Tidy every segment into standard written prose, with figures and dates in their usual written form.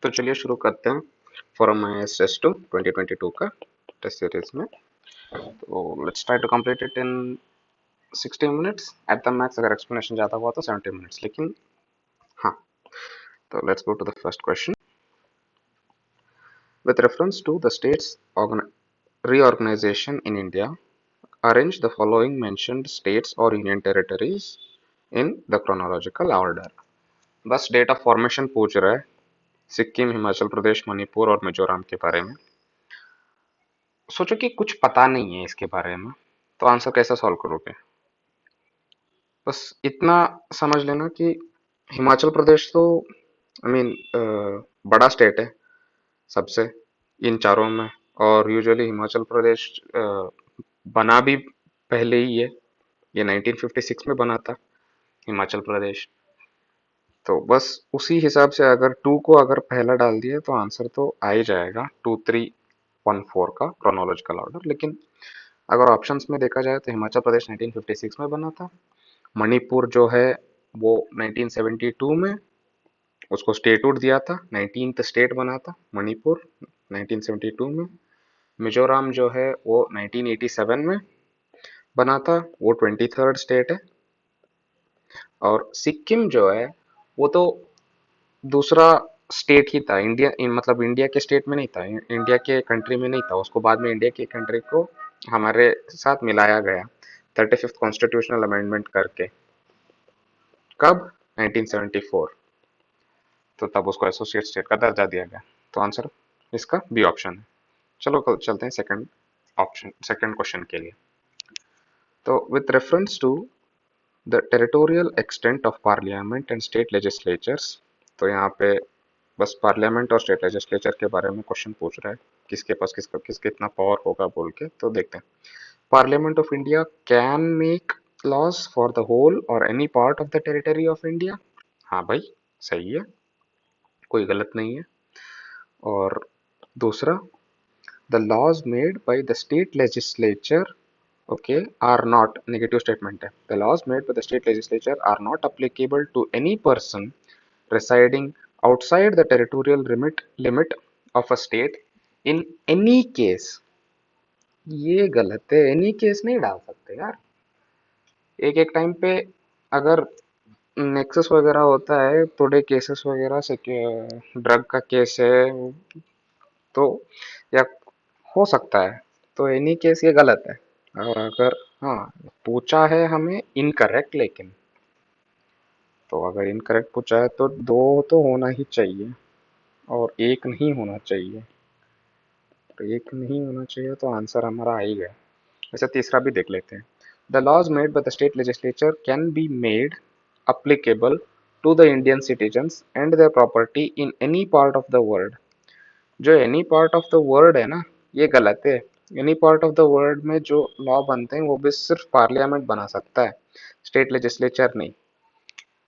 तो चलिए शुरू करते हैं Forum I A S S 2022 का टेस्ट सीरीज में। तो let's try to complete it in 60 minutes at the max. अगर एक्सप्लेनेशन ज़्यादा हुआ तो 70 मिनट्स, लेकिन हाँ। तो let's go to the first question. With reference to the states reorganization in India, arrange the following mentioned states or union territories in the chronological order। बस date of formation पूछ रहा है सिक्किम, हिमाचल प्रदेश, मणिपुर और मिजोरम के बारे में। सोचो कि कुछ पता नहीं है इसके बारे में, तो आंसर कैसे सॉल्व करोगे? बस इतना समझ लेना कि हिमाचल प्रदेश तो आई मीन बड़ा स्टेट है सबसे इन चारों में। और यूजुअली हिमाचल प्रदेश बना भी पहले ही है, ये 1956 में बना था हिमाचल प्रदेश। तो बस उसी हिसाब से अगर टू को अगर पहला डाल दिए तो आंसर तो आ ही जाएगा 2314 का क्रोनोलॉजिकल ऑर्डर। लेकिन अगर ऑप्शंस में देखा जाए तो हिमाचल प्रदेश 1956 में बना था, मणिपुर जो है वो 1972 में उसको स्टेटहुड दिया था, 19th स्टेट बना था मणिपुर 1972 में। मिजोरम जो है वो 1987 में बना था, वो 23rd स्टेट है। और सिक्किम जो है वो तो दूसरा स्टेट ही था, इंडिया मतलब इंडिया के स्टेट में नहीं था, इंडिया के कंट्री में नहीं था, उसको बाद में इंडिया की कंट्री को हमारे साथ मिलाया गया 35th कॉन्स्टिट्यूशनल अमेंडमेंट करके। कब? 1974। तो तब उसको एसोसिएट स्टेट का दर्जा दिया गया। तो आंसर इसका बी ऑप्शन है। चलो कल चलते हैं सेकंड ऑप्शन, सेकंड क्वेश्चन के लिए। तो with reference to the territorial extent of parliament and state legislatures, तो यहाँ पे बस पार्लियामेंट और स्टेट लेजिस्लेचर के बारे में क्वेश्चन पूछ रहा है, किसके पास किसके इतना पावर होगा बोल के। तो देखते हैं। Parliament of India can make laws for the whole or any part of the territory of India. हाँ भाई, सही है, कोई गलत नहीं है। और दूसरा, the laws made by the state legislature okay are not, negative statement है, the laws made by the state legislature are not applicable to any person residing outside the territorial limit of a state in any case। ये गलत है, any case नहीं डाल सकते यार। एक एक टाइम पे अगर नेक्सस वगैरह होता है, थोड़े केसेस वगैरह से ड्रग का केस है तो, या हो सकता है, तो एनी केस ये गलत है। और अगर हाँ पूछा है हमें इनकरेक्ट, लेकिन तो अगर इनकरेक्ट पूछा है तो दो तो होना ही चाहिए और एक नहीं होना चाहिए। तो एक नहीं होना चाहिए तो आंसर हमारा आ ही गया। वैसे तीसरा भी देख लेते हैं। The laws made by the state legislature can be made applicable to the Indian citizens and their property in any part of the world. जो any part of the world है ना, ये गलत है। Any part of the world में जो law बनते हैं वो भी सिर्फ पार्लियामेंट बना सकता है, स्टेट लेजिस्लेचर नहीं।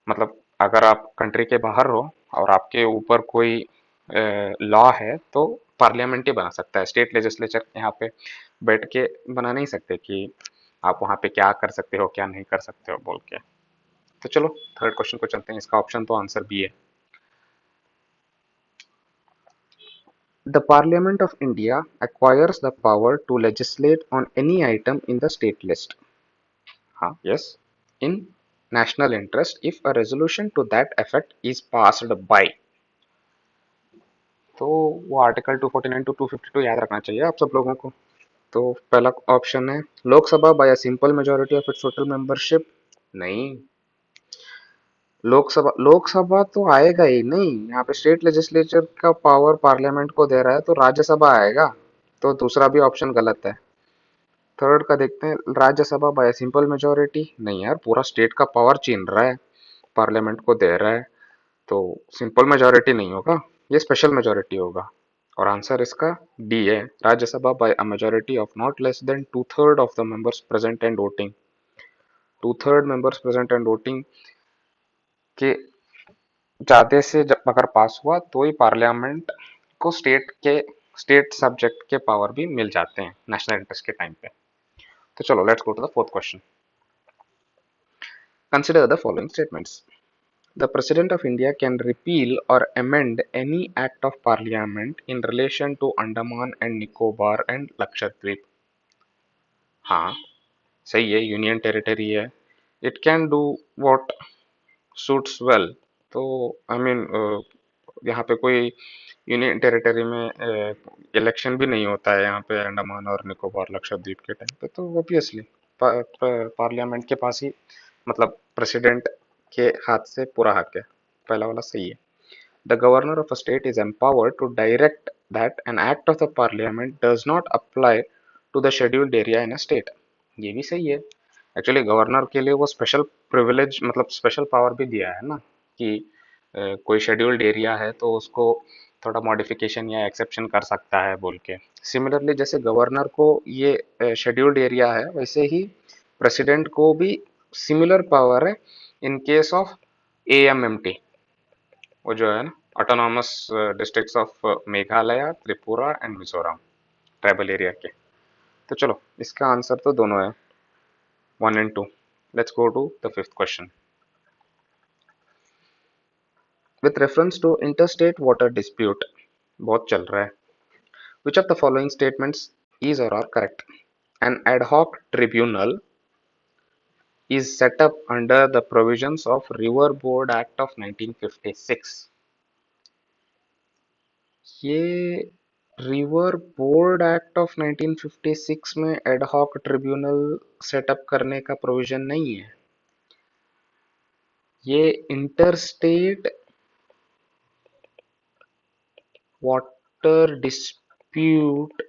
मतलब अगर आप कंट्री के बाहर हो और आपके ऊपर कोई लॉ है तो पार्लियामेंट ही बना सकता है, स्टेट लेजिस्लेचर यहाँ पे बैठ के बना नहीं सकते कि आप वहाँ पे क्या कर सकते हो क्या नहीं कर सकते हो बोल के। तो चलो थर्ड क्वेश्चन को चलते हैं। इसका ऑप्शन तो आंसर बी है। The Parliament of India acquires the power to legislate on any item in the state list. हाँ, yes, in national interest if a resolution to that effect is passed by। तो वो article 249 to 252 याद रखना चाहिए आप सब लोगों को। तो पहला ऑप्शन है Lok Sabha by a simple majority of its total membership. नहीं, लोकसभा तो आएगा ही नहीं, यहाँ पे स्टेट लेजिस्लेचर का पावर पार्लियामेंट को दे रहा है तो राज्यसभा आएगा। तो दूसरा भी ऑप्शन गलत है। थर्ड का देखते हैं, राज्यसभा बाय सिंपल मेजोरिटी। नहीं यार, पूरा स्टेट का पावर छीन रहा है, पार्लियामेंट को दे रहा है, तो सिंपल मेजोरिटी नहीं होगा, ये स्पेशल मेजोरिटी होगा। और आंसर इसका डी है, Rajya Sabha by a majority of not less than 2/3 of the members present and voting. 2/3 members present and voting के ज्यादा से अगर पास हुआ तो ही पार्लियामेंट को स्टेट सब्जेक्ट के पावर भी मिल जाते हैं नेशनल इंटरेस्ट के टाइम पे। तो चलो let's go to the fourth question. Consider the following statements. The President of India can repeal or amend any act of Parliament in relation to Andaman and Nicobar and Lakshadweep. हाँ, सही है, union territory है. It can do what suits well. तो I mean यहाँ पे कोई union territory में election भी नहीं होता है यहाँ पे अंडमान और निकोबार लक्षद्वीप के टाइम पे, तो ऑब्वियसली पार्लियामेंट के पास ही, मतलब प्रेसिडेंट के हाथ से पूरा हक है. पहला वाला सही है. The governor of a state is empowered to direct that an act of the parliament does not apply to the scheduled area in a state. ये भी सही है. एक्चुअली गवर्नर के लिए वो स्पेशल प्रिविलेज, मतलब स्पेशल पावर भी दिया है ना, कि कोई शेड्यूल्ड एरिया है तो उसको थोड़ा मॉडिफिकेशन या एक्सेप्शन कर सकता है बोल के. सिमिलरली जैसे गवर्नर को ये शेड्यूल्ड एरिया है, वैसे ही प्रेसिडेंट को भी सिमिलर पावर है इन केस ऑफ एएमएमटी, वो जो है ना autonomous districts of Meghalaya, Tripura and Mizoram, tribal area के. तो चलो इसका आंसर तो दोनों है, 1 and 2. Let's go to the fifth question. With reference to interstate water dispute, बहुत चल रहा है. Which of the following statements is or are correct? An ad hoc tribunal is set up under the provisions of River Board Act of 1956. ये river board act of 1956 में ad hoc tribunal setup करने का provision नहीं है. ये interstate water dispute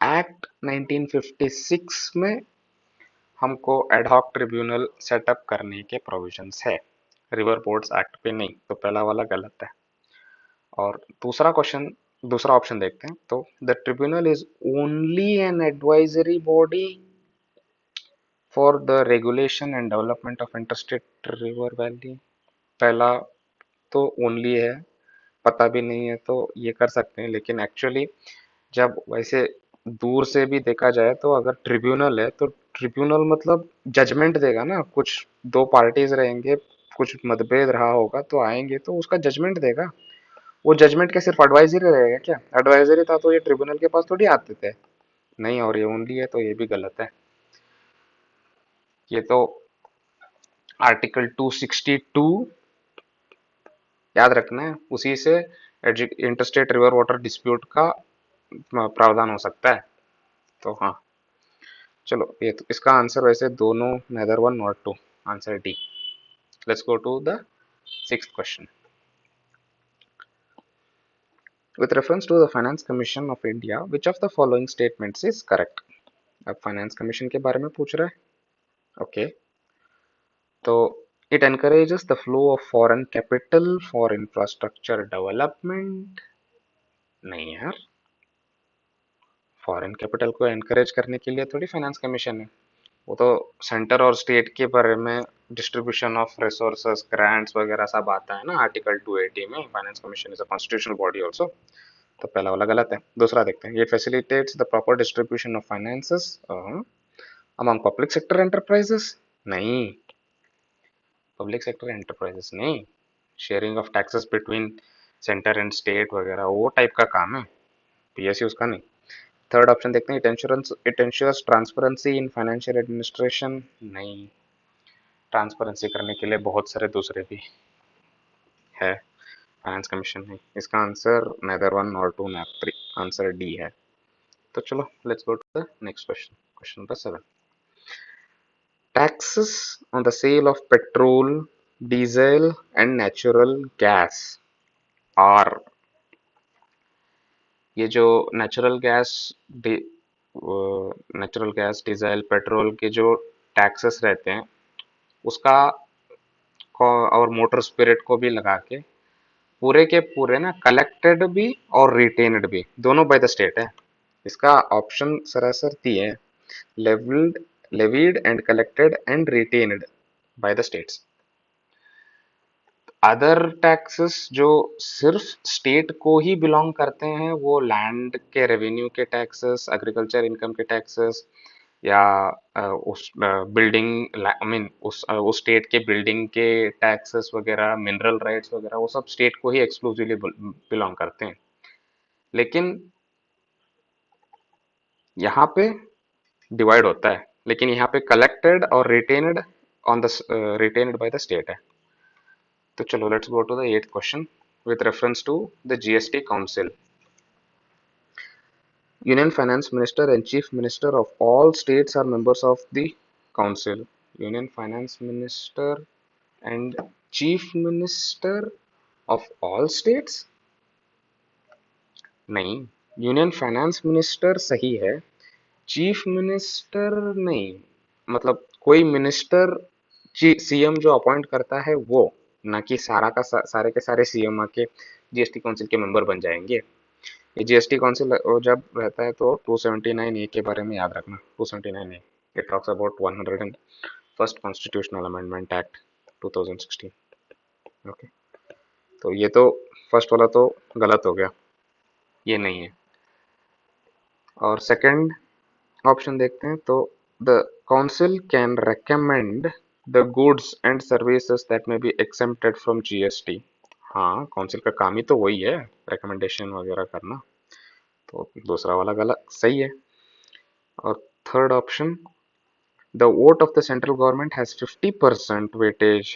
act 1956 में हमको ad hoc tribunal setup करने के प्रोविजंस है, रिवर बोर्ड्स एक्ट पे नहीं. तो पहला वाला गलत है. और दूसरा ऑप्शन देखते हैं. तो the tribunal is only an advisory body for the regulation and development of interstate river valley. पहला तो ओनली है, पता भी नहीं है तो ये कर सकते हैं, लेकिन एक्चुअली जब वैसे दूर से भी देखा जाए तो अगर ट्रिब्यूनल है तो ट्रिब्यूनल मतलब जजमेंट देगा ना. कुछ दो पार्टीज रहेंगे, कुछ मतभेद रहा होगा तो आएंगे तो उसका जजमेंट देगा. वो जजमेंट क्या सिर्फ एडवाइजरी रहेगा क्या? एडवाइजरी था तो ये ट्रिब्यूनल के पास थोड़ी आते थे. नहीं, और ये ओनली है तो ये भी गलत है. ये तो आर्टिकल 262 याद रखना है, उसी से इंटरस्टेट रिवर वाटर डिस्प्यूट का प्रावधान हो सकता है. तो हाँ, चलो ये तो इसका आंसर वैसे दोनों, neither one not two, answer D. Let's go to the sixth question. With reference to the finance commission of India, which of the following statements is correct? अब फाइनेंस कमीशन के बारे में पूछ रहा है. ओके, तो it encourages the flow of foreign capital for infrastructure development. नहीं यार, फॉरेन कैपिटल को एनकरेज करने के लिए थोड़ी फाइनेंस कमीशन है. वो तो सेंटर और स्टेट के बारे में डिस्ट्रीब्यूशन ऑफ रिसोर्सेस, ग्रांट्स वगैरह सब आता है ना आर्टिकल 280 में. Finance commission is a constitutional body also. तो पहला वाला गलत है. दूसरा देखते हैं. ये facilitates the proper distribution of finances among public sector enterprises. नहीं, पब्लिक सेक्टर एंटरप्राइजेस नहीं. Sharing of taxes between centre and state वगैरह वो टाइप का काम है, पीएसयू उसका नहीं. थर्ड ऑप्शन देखते हैं. It ensures transparency in financial administration. नहीं, ट्रांसपेरेंसी करने के लिए बहुत सारे दूसरे भी है, फाइनेंस कमीशन नहीं. इसका answer neither one nor two nor three, answer D है. तो चलो let's go to the next question. Question number 7. Taxes on the sale of petrol, diesel and natural gas are, ये जो नेचुरल गैस, डीजल, पेट्रोल के जो taxes रहते हैं उसका और मोटर स्पिरिट को भी लगा के पूरे के पूरे ना कलेक्टेड भी और रिटेन्ड भी दोनों बाय द स्टेट है. इसका ऑप्शन सरासर दी है. Levied levied and collected and retained by the states. Other taxes जो सिर्फ स्टेट को ही बिलोंग करते हैं वो लैंड के रेवेन्यू के टैक्सेस, एग्रीकल्चर इनकम के टैक्सेस, या उस बिल्डिंग आई मीन उस स्टेट के बिल्डिंग के टैक्सेस वगैरह, मिनरल राइट्स वगैरह, वो सब स्टेट को ही एक्सक्लूसिवली बिलोंग करते हैं। लेकिन यहाँ पे डिवाइड होता है, लेकिन यहाँ पे कलेक्टेड और retained on the retained by the state है। तो चलो let's go to the 8th question with reference to the GST Council. Union Finance Minister and Chief Minister of all states are members of the Council. Union Finance Minister and Chief Minister of all states? नहीं, union finance minister सही है, chief minister नहीं। मतलब कोई minister CM जो appoint करता है वो, ना कि सारे के सारे सीएम आके जीएसटी काउंसिल के मेंबर बन जाएंगे। ये जीएसटी काउंसिल जब रहता है तो 279A के बारे में याद रखना। 279A it talks about 101st constitutional amendment act 2016। Okay, तो ये तो फर्स्ट वाला तो गलत हो गया, ये नहीं है। और सेकंड ऑप्शन देखते हैं तो the council can recommend the goods and services that may be exempted from GST. हाँ, काउंसिल का काम ही तो वही है, रिकमेंडेशन वगैरह करना। तो दूसरा वाला गलत सही है। और third option, the vote of the central government has 50% weightage.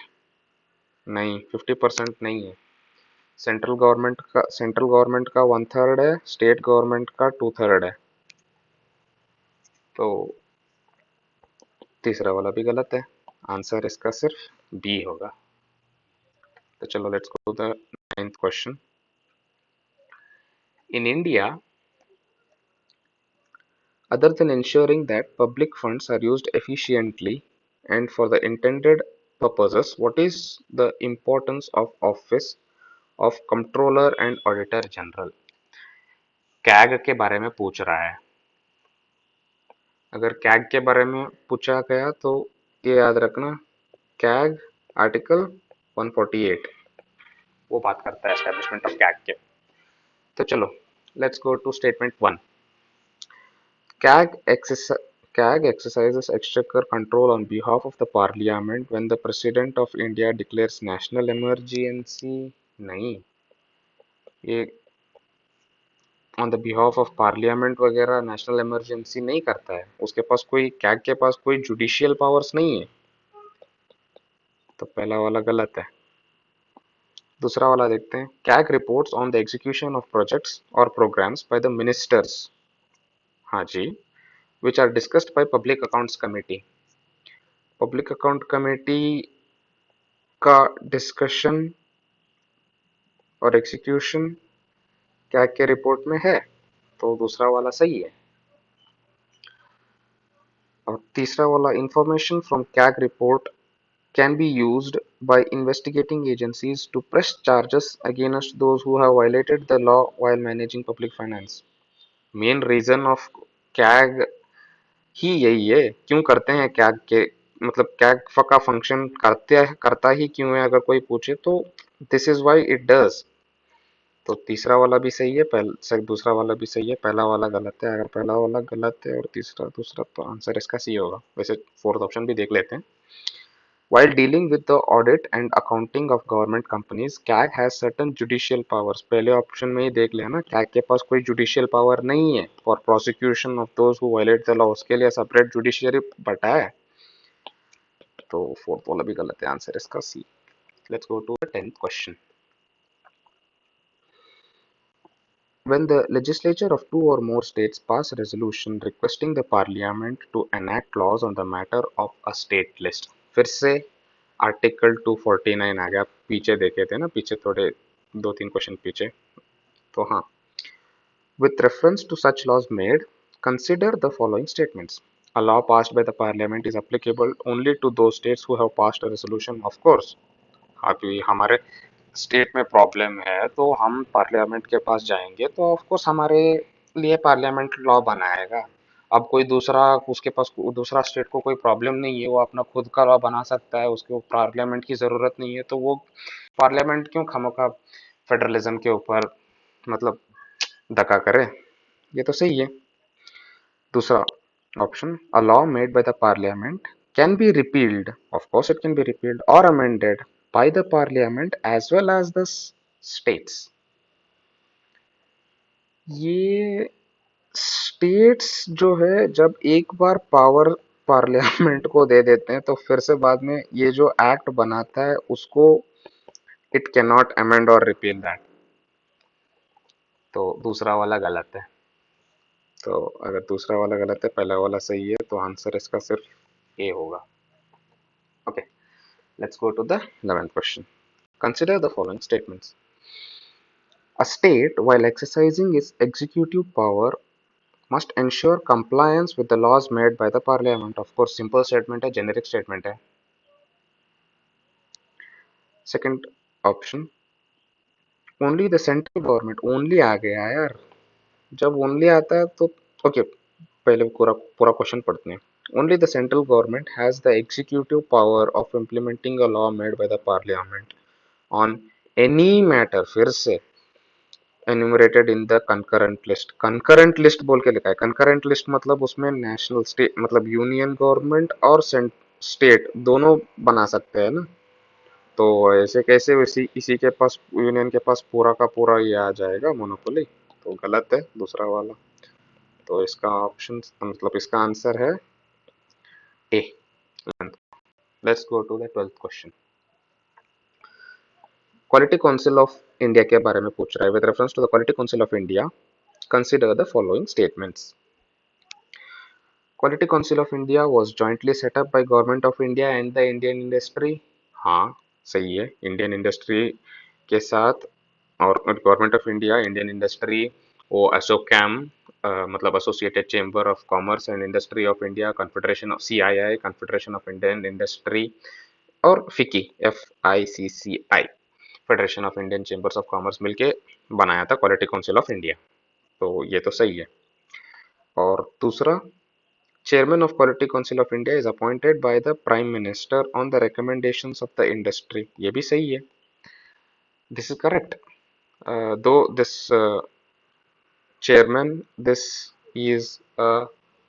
नहीं, 50% नहीं है। सेंट्रल गवर्नमेंट का 1/3 है, स्टेट गवर्नमेंट का 2/3 है। तो तीसरा वाला भी गलत है, आंसर इसका सिर्फ बी होगा। तो चलो let's go the 9th question. In India, other than ensuring that public funds are used efficiently and for the intended purposes, what is the importance of office of Comptroller and Auditor General? CAG के बारे में पूछ रहा है। अगर CAG के बारे में पूछा गया तो ये याद रखना, कैग आर्टिकल 148 वो बात करता है एस्टेब्लिशमेंट ऑफ कैग के। तो चलो let's go to statement 1। CAG, CAG exercises exchequer control on behalf of the Parliament when the President of India declares national emergency। नहीं, ये on the behalf of parliament वगैरह नेशनल इमरजेंसी नहीं करता है। उसके पास कोई, कैग के पास कोई जुडिशियल पावर्स नहीं है। तो पहला वाला गलत है। दूसरा वाला देखते हैं, CAG reports on the execution of projects और प्रोग्राम्स बाय द मिनिस्टर्स। हाँ जी, which are discussed by public accounts committee. Public account committee का डिस्कशन और एग्जीक्यूशन कैग के रिपोर्ट में है, तो दूसरा वाला सही है। और तीसरा वाला, information from CAG report can be used by investigating agencies to press charges against those who have violated the law while managing public finance। Main reason of CAG ही यही है, क्यों करते हैं कैग के, मतलब कैग का फंक्शन करता ही क्यों है, अगर कोई पूछे तो this is why it does. तो तीसरा वाला भी सही है, दूसरा वाला भी सही है, पहला वाला गलत है। अगर पहला वाला गलत है और तीसरा दूसरा, तो आंसर इसका सी होगा। वैसे फोर्थ ऑप्शन भी देख लेते हैं। While dealing with the audit and accounting of government companies, CAG has certain judicial powers। पहले ऑप्शन में ही देख लेना, CAG के पास कोई जुडिशियल पावर नहीं है। For prosecution of those who violate the law, उसके लिए सेपरेट जुडिशियरी बटा है। तो फोर्थ वाला भी गलत है, आंसर इसका सी। Let's go to the 10th question. When the legislature of two or more states pass a resolution requesting the parliament to enact laws on the matter of a state list। फिर से article 249 आ गया, पीछे देखे थे ना, पीछे थोड़े 2-3 question पीछे। तो हाँ, with reference to such laws made, consider the following statements। A law passed by the parliament is applicable only to those states who have passed a resolution, of course। हाँ, क्योंकि हमारे स्टेट में problem है तो हम parliament के पास जाएंगे, तो ऑफ कोर्स हमारे लिए पार्लियामेंट लॉ बनाएगा। अब कोई दूसरा, उसके पास दूसरा स्टेट को कोई प्रॉब्लम नहीं है, वो अपना खुद का लॉ बना सकता है, उसको पार्लियामेंट की जरूरत नहीं है, तो वो पार्लियामेंट क्यों खामोखा फेडरलिज्म के ऊपर मतलब धक्का करे। ये तो सही है। दूसरा, Option: a law made by the parliament can be repealed. Of course, it can be repealed or amended by the parliament as well as the states. ये स्टेट्स जो है जब एक बार पावर पार्लियामेंट को दे देते हैं तो फिर से बाद में ये जो एक्ट बनाता है उसको इट कैन नॉट अमेंड और रिपील दैट। तो दूसरा वाला गलत है। तो अगर दूसरा वाला गलत है पहला वाला सही है तो आंसर इसका सिर्फ ए होगा। Okay, let's go to the 11th question. Consider the following statements. A state, while exercising its executive power, must ensure compliance with the laws made by the parliament. Of course, simple statement है, generic statement है। Second option, only the central government, only आ गया यार। जब only आता है तो okay, पहले पूरा पूरा क्वेश्चन पढ़ते हैं। Only the central government has the executive power of implementing a law made by the parliament on any matter, फिर से enumerated in the concurrent list। concurrent list बोल के लिखा है। concurrent list मतलब उसमें नेशनल स्टेट मतलब यूनियन गवर्नमेंट और स्टेट दोनों बना सकते हैं ना। तो ऐसे कैसे इसी इसी के पास यूनियन के पास पूरा का पूरा ये आ जाएगा मोनोपोली। तो गलत है दूसरा वाला। तो इसका ऑप्शन मतलब इसका आंसर है ए। Let's go to the 12th question. Quality Council of India के बारे में पूछ रहा है। With reference to the Quality Council of India consider the following statements. Quality Council of India was jointly set up by government of India and the Indian industry. हाँ सही है, Indian industry के साथ और government of India Indian industry वो ASSOCHAM मतलब associated chamber of commerce and industry of India, confederation of CII, confederation of Indian industry और फिकी FICCI, federation of Indian chambers of commerce मिलके बनाया था क्वालिटी काउंसिल ऑफ इंडिया। तो ये तो सही है। और दूसरा, Chairman of Quality Council of India is appointed by the Prime Minister on the recommendations of the industry। ये भी सही है। This is correct. Though this chairman, this is a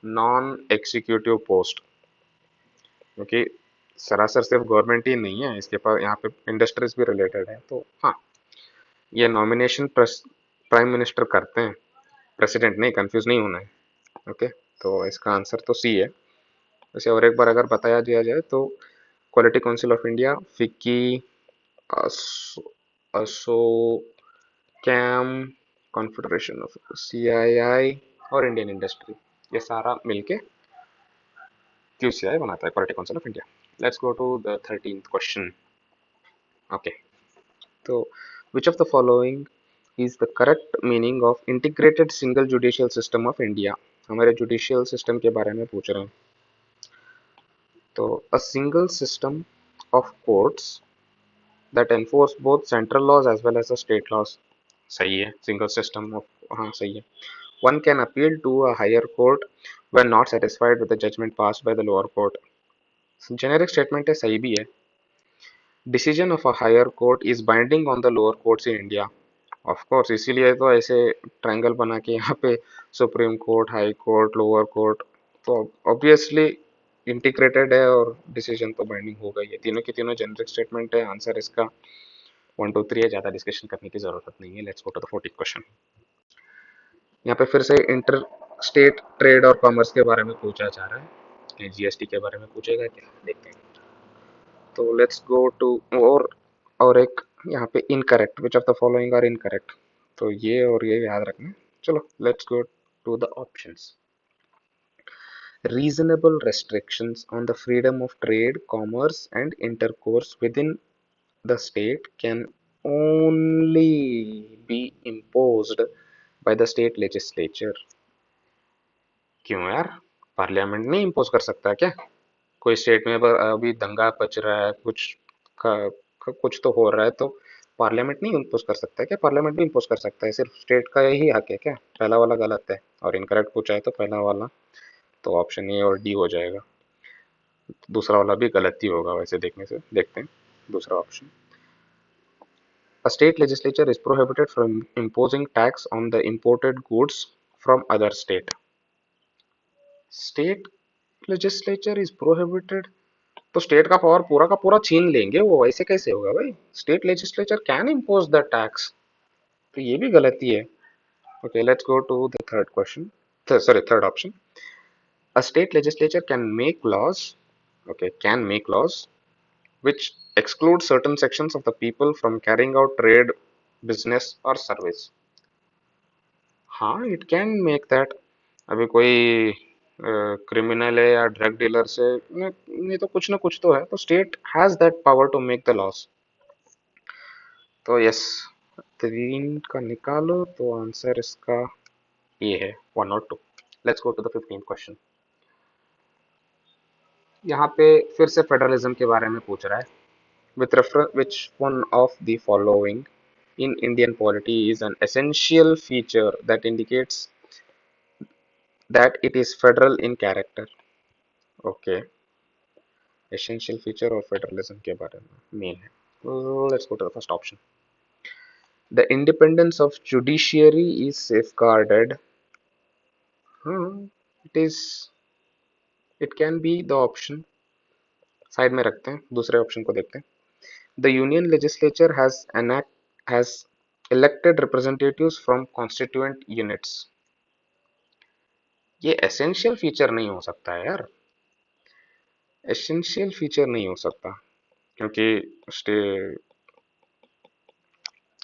non-executive post, क्योंकि सरासर सिर्फ गवर्नमेंट ही नहीं है, इसके पास यहाँ पे इंडस्ट्रीज भी रिलेटेड है। तो हाँ, ये नॉमिनेशन प्राइम मिनिस्टर करते हैं, प्रेसिडेंट नहीं, कंफ्यूज नहीं होना है। ओके, तो इसका आंसर तो सी है। वैसे और एक बार अगर बताया दिया जाए तो Quality Council of India, FICCI, ASSOCHAM, Confederation of CII और इंडियन इंडस्ट्री, ये सारा मिलके QCI बनाता है Quality Council of India. Let's go to the 13th question. Okay, तो which of the following is the correct meaning of integrated single judicial system of India. हमारे judicial system के बारे में पूछ रहे हैं। तो a single system of courts that enforce both central laws as well as the state laws। सही है, सिंगल सिस्टम ऑफ, हाँ सही है। One can appeal to a higher court when not satisfied with the judgment passed by the lower court। Generic statement है, सही भी है। Decision of a higher court is binding on the lower courts in India। Of course, इसीलिए तो ऐसे triangle बना के यहाँ पे supreme court, high court, lower court, तो ऑब्वियसली इंटीग्रेटेड है और डिसीजन तो बाइंडिंग होगा। ये तीनों की तीनों जेनरिक स्टेटमेंट है। आंसर इसका 1 2 3 है, ज़्यादा डिस्कशन करने की जरूरत नहीं है। Let's go to the 14th question. यहाँ पे फिर से इंटर स्टेट ट्रेड और कॉमर्स के बारे में पूछा जा रहा है कि GST के बारे में पूछेगा क्या, देखते हैं। तो लेट्स गो टू और एक यहाँ पे incorrect, which of the following are incorrect. तो ये और ये याद रखना। चलो let's go to the options. Reasonable restrictions on the freedom of trade, commerce and intercourse within the state can only be imposed by the state legislature। क्यों यार, parliament नहीं इम्पोज कर सकता क्या? कोई स्टेट में अभी दंगा बच रहा है, कुछ तो हो रहा है, तो पार्लियामेंट नहीं इम्पोज कर सकता क्या? पार्लियामेंट भी इम्पोज कर सकता है, सिर्फ स्टेट का यही हक है क्या? पहला वाला गलत है और इनकरेक्ट पूछा है तो पहला वाला तो ऑप्शन ए और डी हो जाएगा। दूसरा वाला भी गलत ही होगा वैसे देखने से। देखते हैं दूसरा option. A state legislature is prohibited from imposing tax on the imported goods from other state। State legislature is prohibited, तो स्टेट का पावर पूरा का पूरा छीन लेंगे वो, ऐसे कैसे होगा भाई? State legislature can impose the tax, तो ये भी गलती है। Okay, let's go to the third question, sorry, third option. A state legislature can make laws, okay, can make laws which exclude certain sections of the people from carrying out trade, business or service. हाँ, it can make that. अभी कोई criminal है या drug dealer से नहीं तो कुछ ना कुछ तो है, तो state has that power to make the laws. तो यस, तीन का निकालो तो आंसर इसका ये है 1 और 2। Let's go to the 15th question. यहाँ पे फिर से फेडरलिज्म के बारे में पूछ रहा है। With reference, which one of the following in Indian polity is an essential feature that indicates that it is federal in character? Okay, essential feature of federalism के बारे में main है। Let's go to the first option. The independence of judiciary is safeguarded. It is. It can be the option. Side में रखते हैं, दूसरे option को देखते हैं। The union legislature has elected representatives from constituent units. ये essential feature नहीं हो सकता है यार, एसेंशियल फीचर नहीं हो सकता, क्योंकि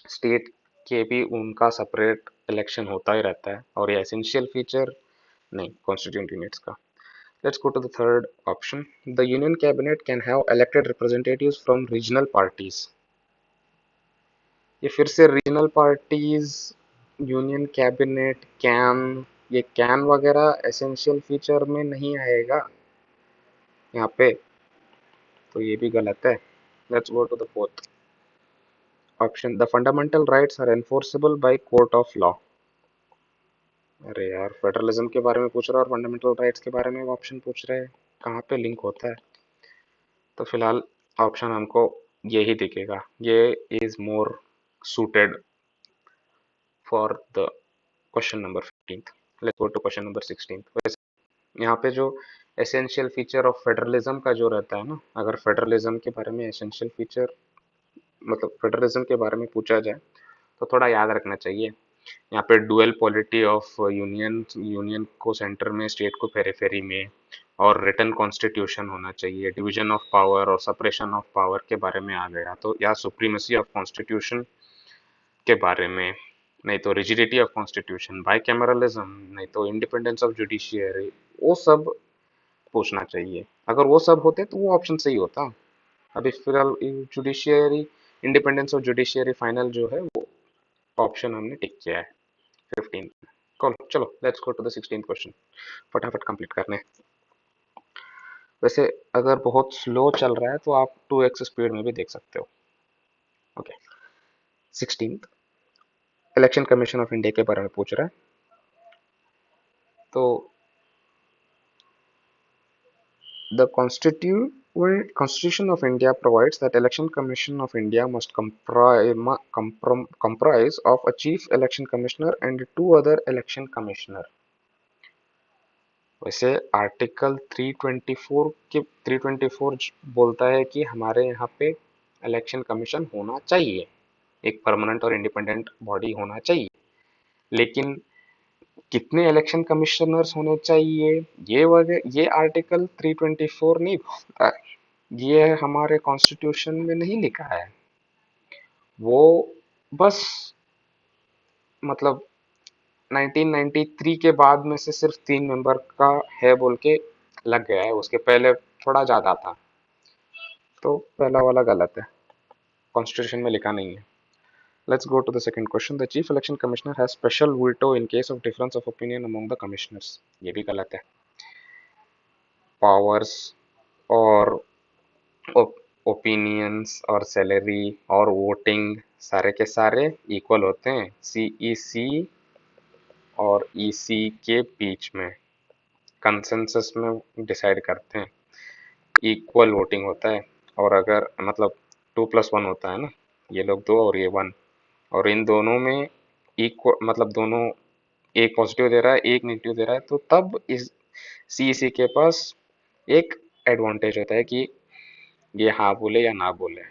स्टेट के भी उनका सेपरेट इलेक्शन होता ही रहता है, और ये एसेंशियल फीचर नहीं कॉन्स्टिट्यूएंट यूनिट्स का। Let's go to the third option. The union cabinet can have elected representatives from regional parties. ये फिर से regional parties, union cabinet, can, ये कैन वगैरह एसेंशियल फीचर में नहीं आएगा यहाँ पे, तो ये भी गलत है। Let's go to the fourth option. The fundamental rights are enforceable by court of law. अरे यार, फेडरलिज्म के बारे में पूछ रहा है और फंडामेंटल राइट्स के बारे में ऑप्शन पूछ रहे हैं, कहाँ पे लिंक होता है? तो फिलहाल ऑप्शन हमको यही दिखेगा, ये is more suited for the question number 15th. Let's go to question number 16th. वैसे यहाँ पे जो एसेंशियल फीचर ऑफ फेडरलिज्म का जो रहता है ना, अगर फेडरलिज्म के बारे में एसेंशियल फीचर मतलब फेडरलिज्म के बारे में पूछा जाए तो थोड़ा याद रखना चाहिए। यहाँ पे dual polity of union, union को सेंटर में, स्टेट को पेरिफेरी में, और रिटन कॉन्स्टिट्यूशन होना चाहिए, डिवीजन ऑफ पावर और सेपरेशन ऑफ पावर के बारे में आ गया, तो या सुप्रीमेसी ऑफ कॉन्स्टिट्यूशन के बारे में, नहीं तो रिजिडिटी ऑफ कॉन्स्टिट्यूशन, बाइकैमरलिज्म, नहीं तो इंडिपेंडेंस ऑफ जुडिशियरी, वो सब पूछना चाहिए। अगर वो सब होते तो वो ऑप्शन सही होता। अभी फिलहाल judiciary, independence of judiciary final जो है वो ऑप्शन हमने टिक किया है 15। कॉल चलो, let's go to the 16th question, फटाफट कंप्लीट करने। वैसे अगर बहुत स्लो चल रहा है तो आप 2x स्पीड में भी देख सकते हो। Okay, 16th election commission of India के बारे में पूछ रहा है। तो the Constitution of India provides that Election Commission of India must comprise of a Chief Election Commissioner and 2 other election commissioner. वैसे आर्टिकल 324 बोलता है कि हमारे यहाँ पे इलेक्शन कमीशन होना चाहिए, एक परमानेंट और इंडिपेंडेंट बॉडी होना चाहिए, लेकिन कितने इलेक्शन कमिश्नर्स होने चाहिए ये आर्टिकल 324 नहीं बोलता है, ये हमारे कॉन्स्टिट्यूशन में नहीं लिखा है। वो बस मतलब 1993 के बाद में से सिर्फ 3 मेंबर का है बोल के लग गया है, उसके पहले थोड़ा ज्यादा था, तो पहला वाला गलत है, कॉन्स्टिट्यूशन में लिखा नहीं है। Let's go to the second question. The chief election commissioner has special veto in case of difference of opinion among the commissioners. ये भी गलत है। पावर्स और ओपिनियंस और सैलरी और वोटिंग सारे के सारे इक्वल होते हैं सीईसी और ईसी के बीच में, कंसेंसस में डिसाइड करते हैं, इक्वल वोटिंग होता है। और अगर मतलब 2+1 होता है ना, ये लोग 2 और ये 1, और इन दोनों में इक्वल मतलब दोनों, एक पॉजिटिव दे रहा है एक नेगेटिव दे रहा है, तो तब इस सीईसी के पास एक एडवांटेज होता है कि ये हाँ बोले या ना बोले।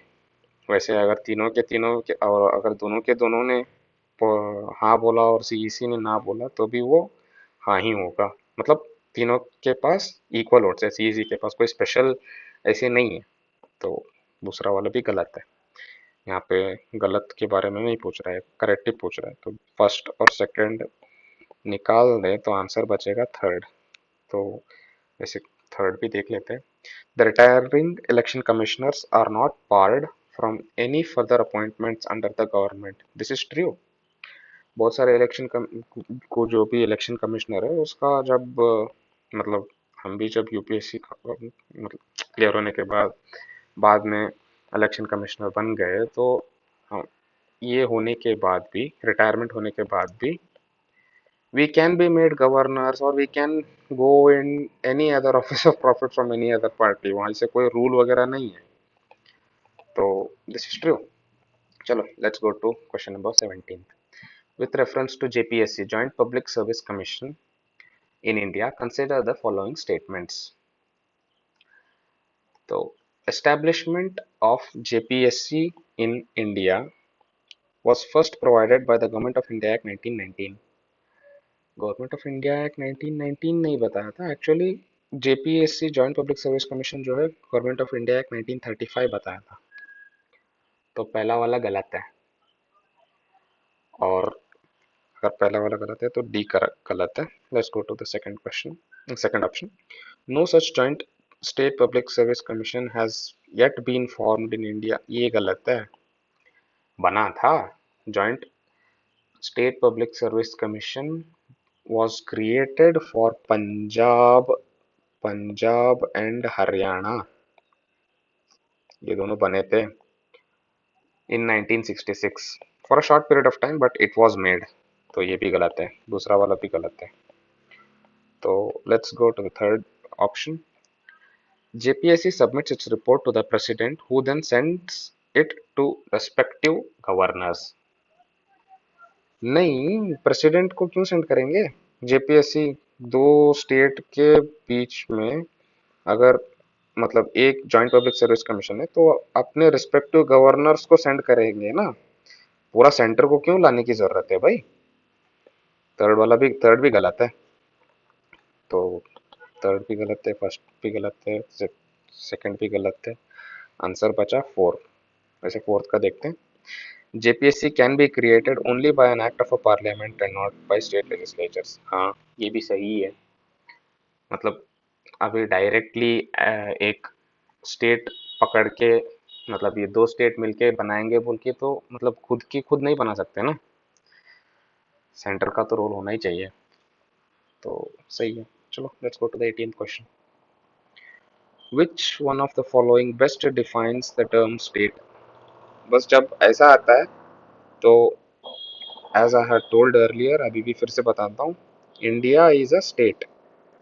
वैसे अगर तीनों के तीनों के, और अगर दोनों के दोनों ने हाँ बोला और सीईसी ने ना बोला तो भी वो हाँ ही होगा। मतलब तीनों के पास इक्वल वोट्स है, सीईसी के पास कोई स्पेशल ऐसे नहीं है। तो दूसरा वाला भी गलत है। यहाँ पे गलत के बारे में नहीं पूछ रहा है, करेक्टिव पूछ रहा है। तो फर्स्ट और सेकंड निकाल दे तो आंसर बचेगा थर्ड। तो वैसे थर्ड भी देख लेते हैं। The retiring election commissioners are not barred from any further appointments under the government, this is true. बहुत सारे इलेक्शन को जो भी इलेक्शन कमिश्नर है उसका जब मतलब हम भी जब यूपीएससी मतलब क्लियर होने के बाद में इलेक्शन कमिश्नर बन गए तो हम ये होने के बाद भी, रिटायरमेंट होने के बाद भी, we can be made governors or we can go in any other office of profit from any other party। वहां से कोई रूल वगैरह नहीं है। तो दिस इज ट्रू। चलो let's go to question number 17। With reference to JPSC, Joint Public Service Commission in India, consider the following statements। तो establishment of JPSC in India was first provided by the Government of India Act 1919। Government of India act 1919 नहीं बताया था actually. JPSC joint public service commission जो है government of India act 1935 बताया था। तो पहला वाला गलत है। और अगर पहला वाला गलत है तो डी गलत है। Let's go to the second question, second option. No such joint state public service commission has yet been formed in India, ये गलत है। बना था। Joint state public service commission was created for Punjab and Haryana, ये दोनों बने थे in 1966 for a short period of time but it was made. तो ये भी गलत है, दूसरा वाला भी गलत है। तो let's go to the third option. JPSC submits its report to the president who then sends it to respective governors। नहीं, प्रेसिडेंट को क्यों सेंड करेंगे? जेपीएससी दो स्टेट के बीच में अगर मतलब एक जॉइंट पब्लिक सर्विस कमीशन है तो अपने रिस्पेक्टिव गवर्नर्स को सेंड करेंगे ना। पूरा सेंटर को क्यों लाने की जरूरत है भाई? थर्ड भी गलत है। तो थर्ड भी गलत है, फर्स्ट भी गलत है, सेकंड भी गलत है। आंसर बचा फोर्थ। वैसे फोर्थ का देखते हैं। JPSC can be created only by an act of a parliament and not by state legislatures. हाँ, ये भी सही है। मतलब अभी डायरेक्टली एक स्टेट पकड़ के, मतलब ये दो स्टेट मिलके बनाएंगे बोल के तो मतलब खुद की खुद नहीं बना सकते ना। सेंटर का तो रोल होना ही चाहिए। तो सही है। चलो let's go to the 18th question. Which one of the following best defines the term state. बस जब ऐसा आता है तो as I had told earlier, अभी भी फिर से बताता हूँ, India is a state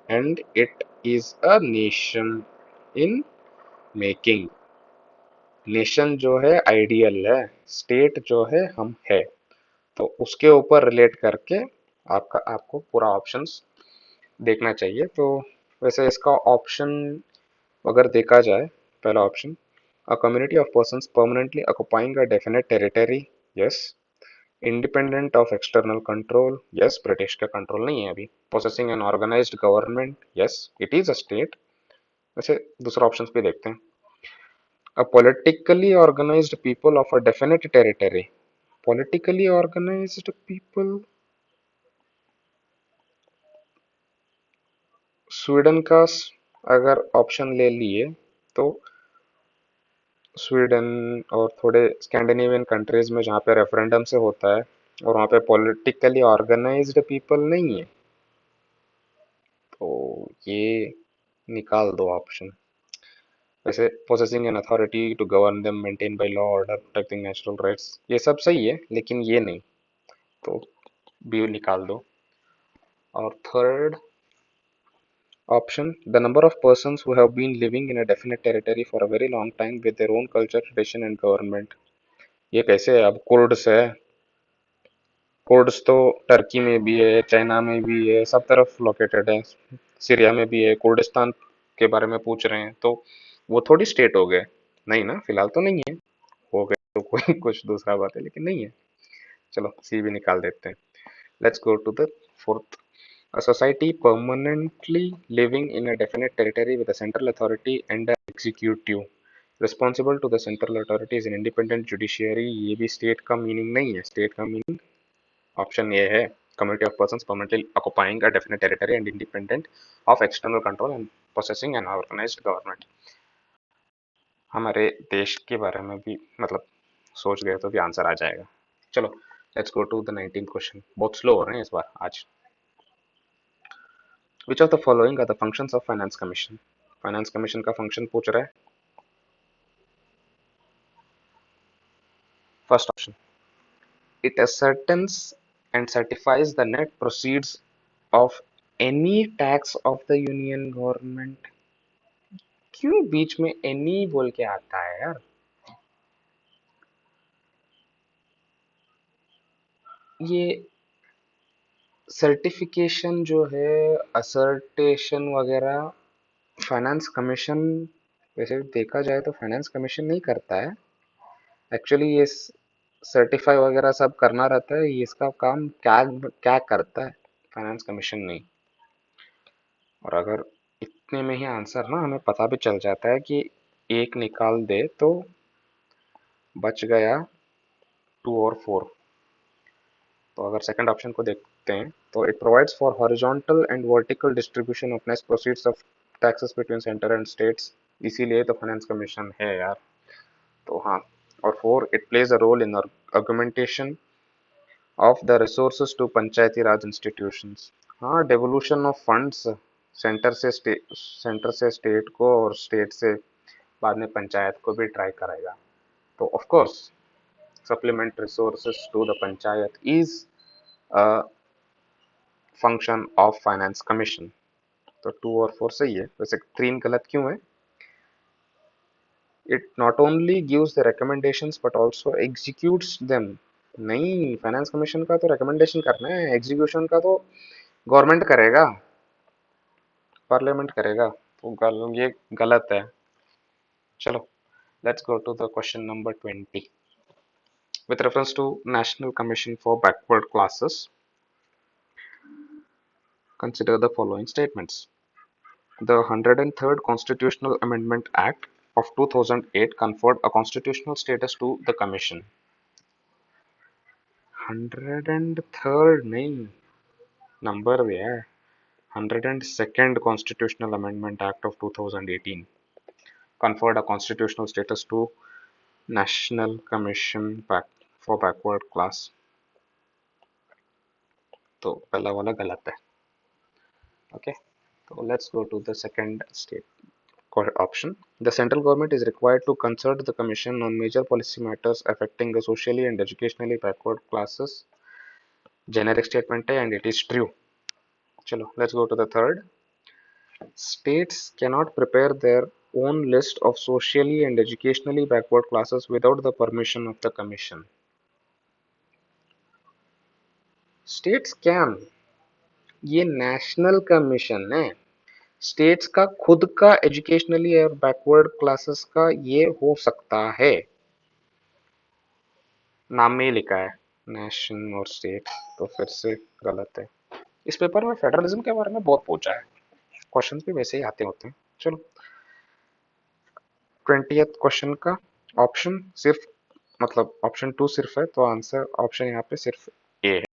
and it is a nation in making. Nation जो है आइडियल है, स्टेट जो है हम है। तो उसके ऊपर रिलेट करके आपको पूरा ऑप्शंस देखना चाहिए। तो वैसे इसका ऑप्शन अगर देखा जाए, पहला option, a community of persons permanently occupying a definite territory, yes. Independent of external control, yes, British का कंट्रोल नहीं है अभी। Possessing an organised government, yes, it is a state. वैसे दूसरा ऑप्शन भी देखते हैं। A politically organized people of a definite territory। Politically organized people, Sweden का अगर ऑप्शन ले लिए तो स्वीडन और थोड़े स्कैंडिनेवियन कंट्रीज में जहाँ पे रेफरेंडम से होता है और वहाँ पे पॉलिटिकली ऑर्गेनाइज्ड पीपल नहीं है, तो ये निकाल दो ऑप्शन। वैसे possessing an authority to govern them, maintain by law order, protecting natural rights, ये सब सही है लेकिन ये नहीं। तो बी निकाल दो। और third option, the number of persons who have been living in a definite territory for a very long time with their own culture, tradition and government। ये कैसे है? अब कुर्ड्स है, कुर्ड्स तो टर्की में भी है, चाइना में भी है, सब तरफ लोकेटेड है। सीरिया में भी है, कुर्दिस्तान के बारे में पूछ रहे हैं, तो वो थोड़ी स्टेट हो गए? नहीं ना, फिलहाल तो नहीं है। हो गए तो कोई कुछ दूसरा बात है, लेकिन नहीं है। चलो सी भी निकाल देते हैं। Let's go to the fourth. A society permanently living in a definite territory with a central authority and an executive responsible to the central authority is an independent judiciary। ये भी स्टेट का मीनिंग नहीं है। State का meaning option A है, community of persons permanently occupying a definite territory and independent of external control and possessing an organized government। हमारे देश के बारे में भी मतलब सोच गए तो भी आंसर आ जाएगा। चलो let's go to the 19th question. बहुत स्लो हो रहे हैं इस बार आज। Which of the following are the functions of finance commission? Finance commission का फंक्शन पूछ रहा है। First option, it ascertains and certifies the net proceeds of any tax of the union government। क्यों बीच में any बोल के आता है यार? ये सर्टिफिकेशन जो है, असर्टेशन वगैरह, फाइनेंस कमीशन वैसे देखा जाए तो फाइनेंस कमीशन नहीं करता है। एक्चुअली ये सर्टिफाई वगैरह सब करना रहता है, ये इसका काम क्या क्या करता है, फाइनेंस कमीशन नहीं। और अगर इतने में ही आंसर ना हमें पता भी चल जाता है कि एक निकाल दे तो बच गया 2 और 4। तो अगर सेकंड ऑप्शन को देखते हैं तो it provides for horizontal and vertical distribution of net proceeds of taxes between centre and states. इसीलिए तो फाइनेंस कमीशन है यार। तो हाँ। और 4, it plays a role in augmentation of the resources to Panchayati Raj institutions. हाँ, डेवोल्यूशन ऑफ फंड्स सेंटर से state को और स्टेट से बाद में पंचायत को भी ट्राई करेगा। तो of course supplement resources to the panchayat is a function of finance commission. तो 2 और 4 सही है। वैसे 3 गलत क्यों है? It not only gives the recommendations but also executes them. नहीं, फाइनेंस कमीशन का तो रिकमेंडेशन करना है, एग्जीक्यूशन का तो गवर्नमेंट करेगा, पार्लियामेंट करेगा। तो ये गलत है। चलो let's go to the question number 20। With reference to National Commission for Backward Classes, consider the following statements. The 103rd Constitutional Amendment Act of 2008 conferred a constitutional status to the Commission। 103rd नहीं, number दिया है। 102nd Constitutional Amendment Act of 2018 conferred a constitutional status to National Commission for Backward Class। तो पहला वाला गलत है। Okay, तो let's go to the second state option. The central government is required to consult the Commission on major policy matters affecting the socially and educationally backward classes। Generic statement है and it is true। चलो let's go to the third। States cannot prepare their own list of socially and educationally backward classes without the permission of the Commission। States can, ये national commission है। States का खुद का educationally और backward classes का ये हो सकता है, नाम में ही लिखा है नेशन और स्टेट, तो फिर से गलत है। इस पेपर में फेडरलिज्म के बारे में बहुत पूछा है, क्वेश्चंस भी वैसे ही आते होते हैं। चलो 20th क्वेश्चन का ऑप्शन सिर्फ मतलब ऑप्शन 2 सिर्फ है, तो आंसर ऑप्शन यहाँ पे सिर्फ ए है।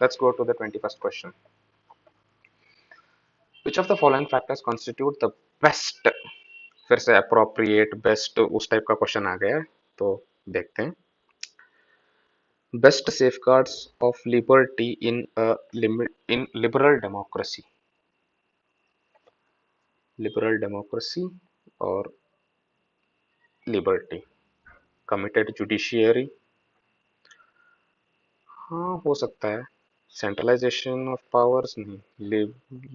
Let's go to the 21st question. Which of the following factors constitute the best, फिर से अप्रोप्रिएट बेस्ट उस टाइप का क्वेश्चन आ गया है, तो देखते हैं। Best safeguards of liberty in a liberal democracy। Liberal democracy और लिबर्टी, कमिटेड जुडिशियरी, हाँ हो सकता है। सेंट्रलाइजेशन ऑफ पावर्स नहीं,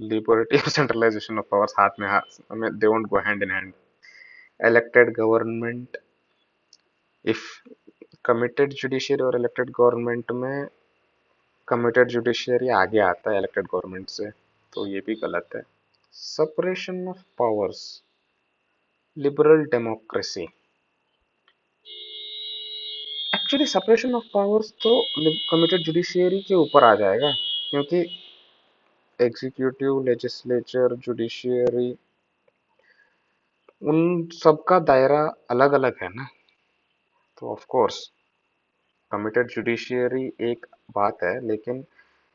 लिबर्टी और सेंट्रलाइजेशन ऑफ पावर्स हाथ में हाथ में, they won't go hand in hand. Elected government, if committed judiciary और इलेक्टेड गवर्नमेंट में कमिटेड जुडिशियरी आगे आता है इलेक्टेड गवर्नमेंट से, तो ये भी गलत है। separation of powers, liberal democracy. Actually separation of powers तो कमिटेड जुडिशियरी के ऊपर आ जाएगा, क्योंकि एग्जीक्यूटिव, लेजिस्लेचर, जुडिशियरी, उन सब का दायरा अलग अलग है ना। तो ऑफ कोर्स कमिटेड जुडिशियरी एक बात है, लेकिन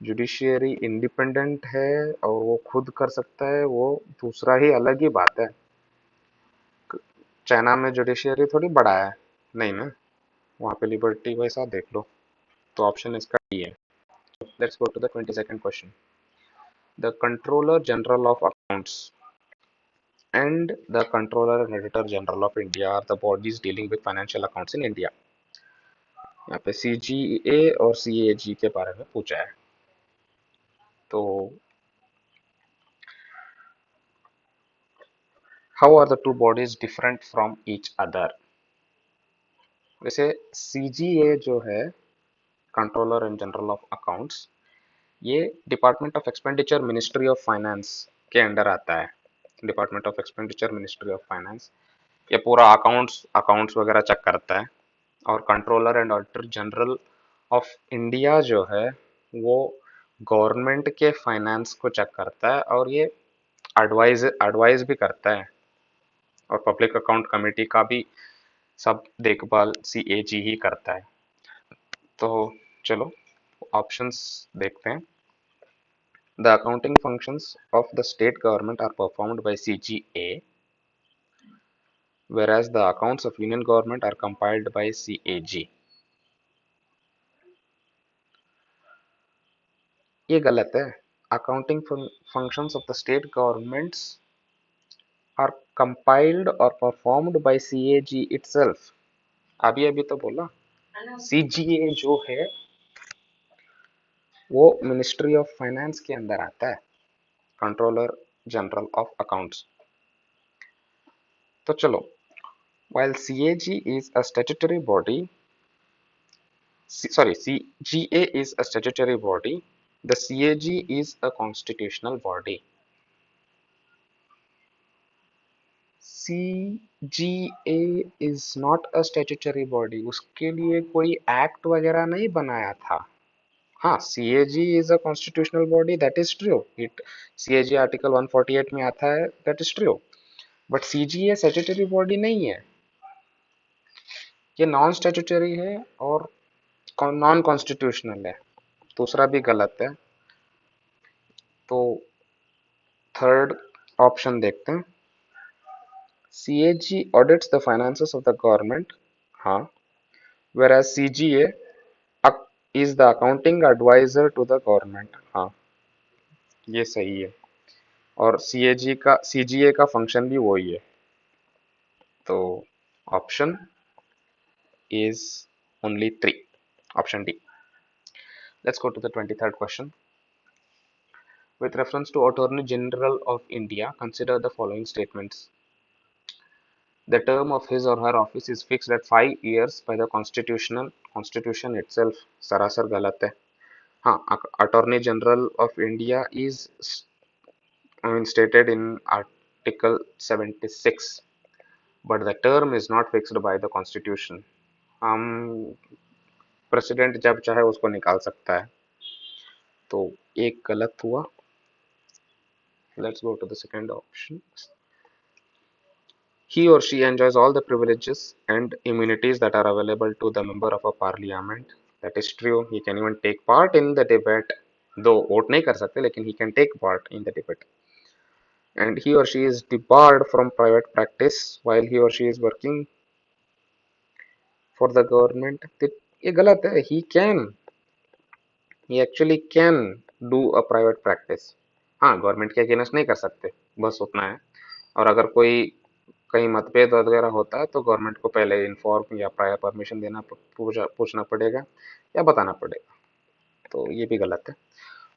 जुडिशियरी इंडिपेंडेंट है और वो खुद कर सकता है, वो दूसरा ही अलग ही बात है। चाइना में जुडिशियरी थोड़ी बड़ा है, नहीं ना, वहाँ पे लिबर्टी वैसा देख लो। तो ऑप्शन इसका ही है। Let's go to the 22nd question. The controller general of accounts and the Controller and Auditor General of India are the bodies dealing with financial accounts in India. यहाँ पे CGA और CAG के बारे में पूछा है। तो how are the two bodies different from each other? वैसे CGA जो है, controller and general of accounts, ये department of expenditure ministry of finance के अंडर आता है। Department of expenditure ministry of finance ये पूरा अकाउंट्स अकाउंट्स वगैरह चेक करता है। और controller and auditor general of India जो है, वो गवर्नमेंट के फाइनेंस को चेक करता है और ये एडवाइज भी करता है, और पब्लिक अकाउंट कमेटी का भी सब देखभाल CAG ही करता है। तो चलो ऑप्शंस देखते हैं। The accounting functions of the state government are performed by CGA, whereas the accounts of union government are compiled by CAG. ये गलत है। Accounting functions of the state governments are compiled or performed by CAG itself. अभी अभी तो बोला। CGA जो है वो मिनिस्ट्री ऑफ फाइनेंस के अंदर आता है, कंट्रोलर जनरल ऑफ अकाउंट्स। तो चलो, while CAG is a statutory body, CGA is a statutory body, the CAG is a constitutional body. CGA is not a statutory body, उसके लिए कोई एक्ट वगैरह नहीं बनाया था। हाँ, CAG is a constitutional body, that is true. CAG article 148 में आता है, that is true. But CGA statutory body नहीं है, ये नॉन स्टैट्यूटरी है और नॉन कॉन्स्टिट्यूशनल है। दूसरा भी गलत है। तो थर्ड ऑप्शन देखते हैं। CAG audits the finances of the government, हाँ, whereas CGA is the accounting advisor to the government, हाँ, ये सही है। और CGA का फंक्शन भी वही है। तो option is only 3, option D. Let's go to the 23rd question. With reference to Attorney General of India, consider the following statements. The term of his or her office is fixed at 5 years by the Constitution itself. सरासर गलत है। हाँ, Attorney General of India is stated in Article 76, but the term is not fixed by the Constitution. हम president जब चाहे उसको निकाल सकता है। तो एक गलत हुआ। Let's go to the second option. He or she enjoys all the privileges and immunities that are available to the member of a parliament. That is true. He can even take part in the debate, though vote नहीं कर सकते, लेकिन he can take part in the debate. And he or she is debarred from private practice while he or she is working for the government. ये गलत है। He actually can do a private practice. हाँ, government के against नहीं कर सकते, बस उतना है। और अगर कोई कहीं मतभेद वगैरह होता है तो गवर्नमेंट को पहले इन्फॉर्म या प्रायर परमिशन देना पूछना पड़ेगा या बताना पड़ेगा। तो ये भी गलत है।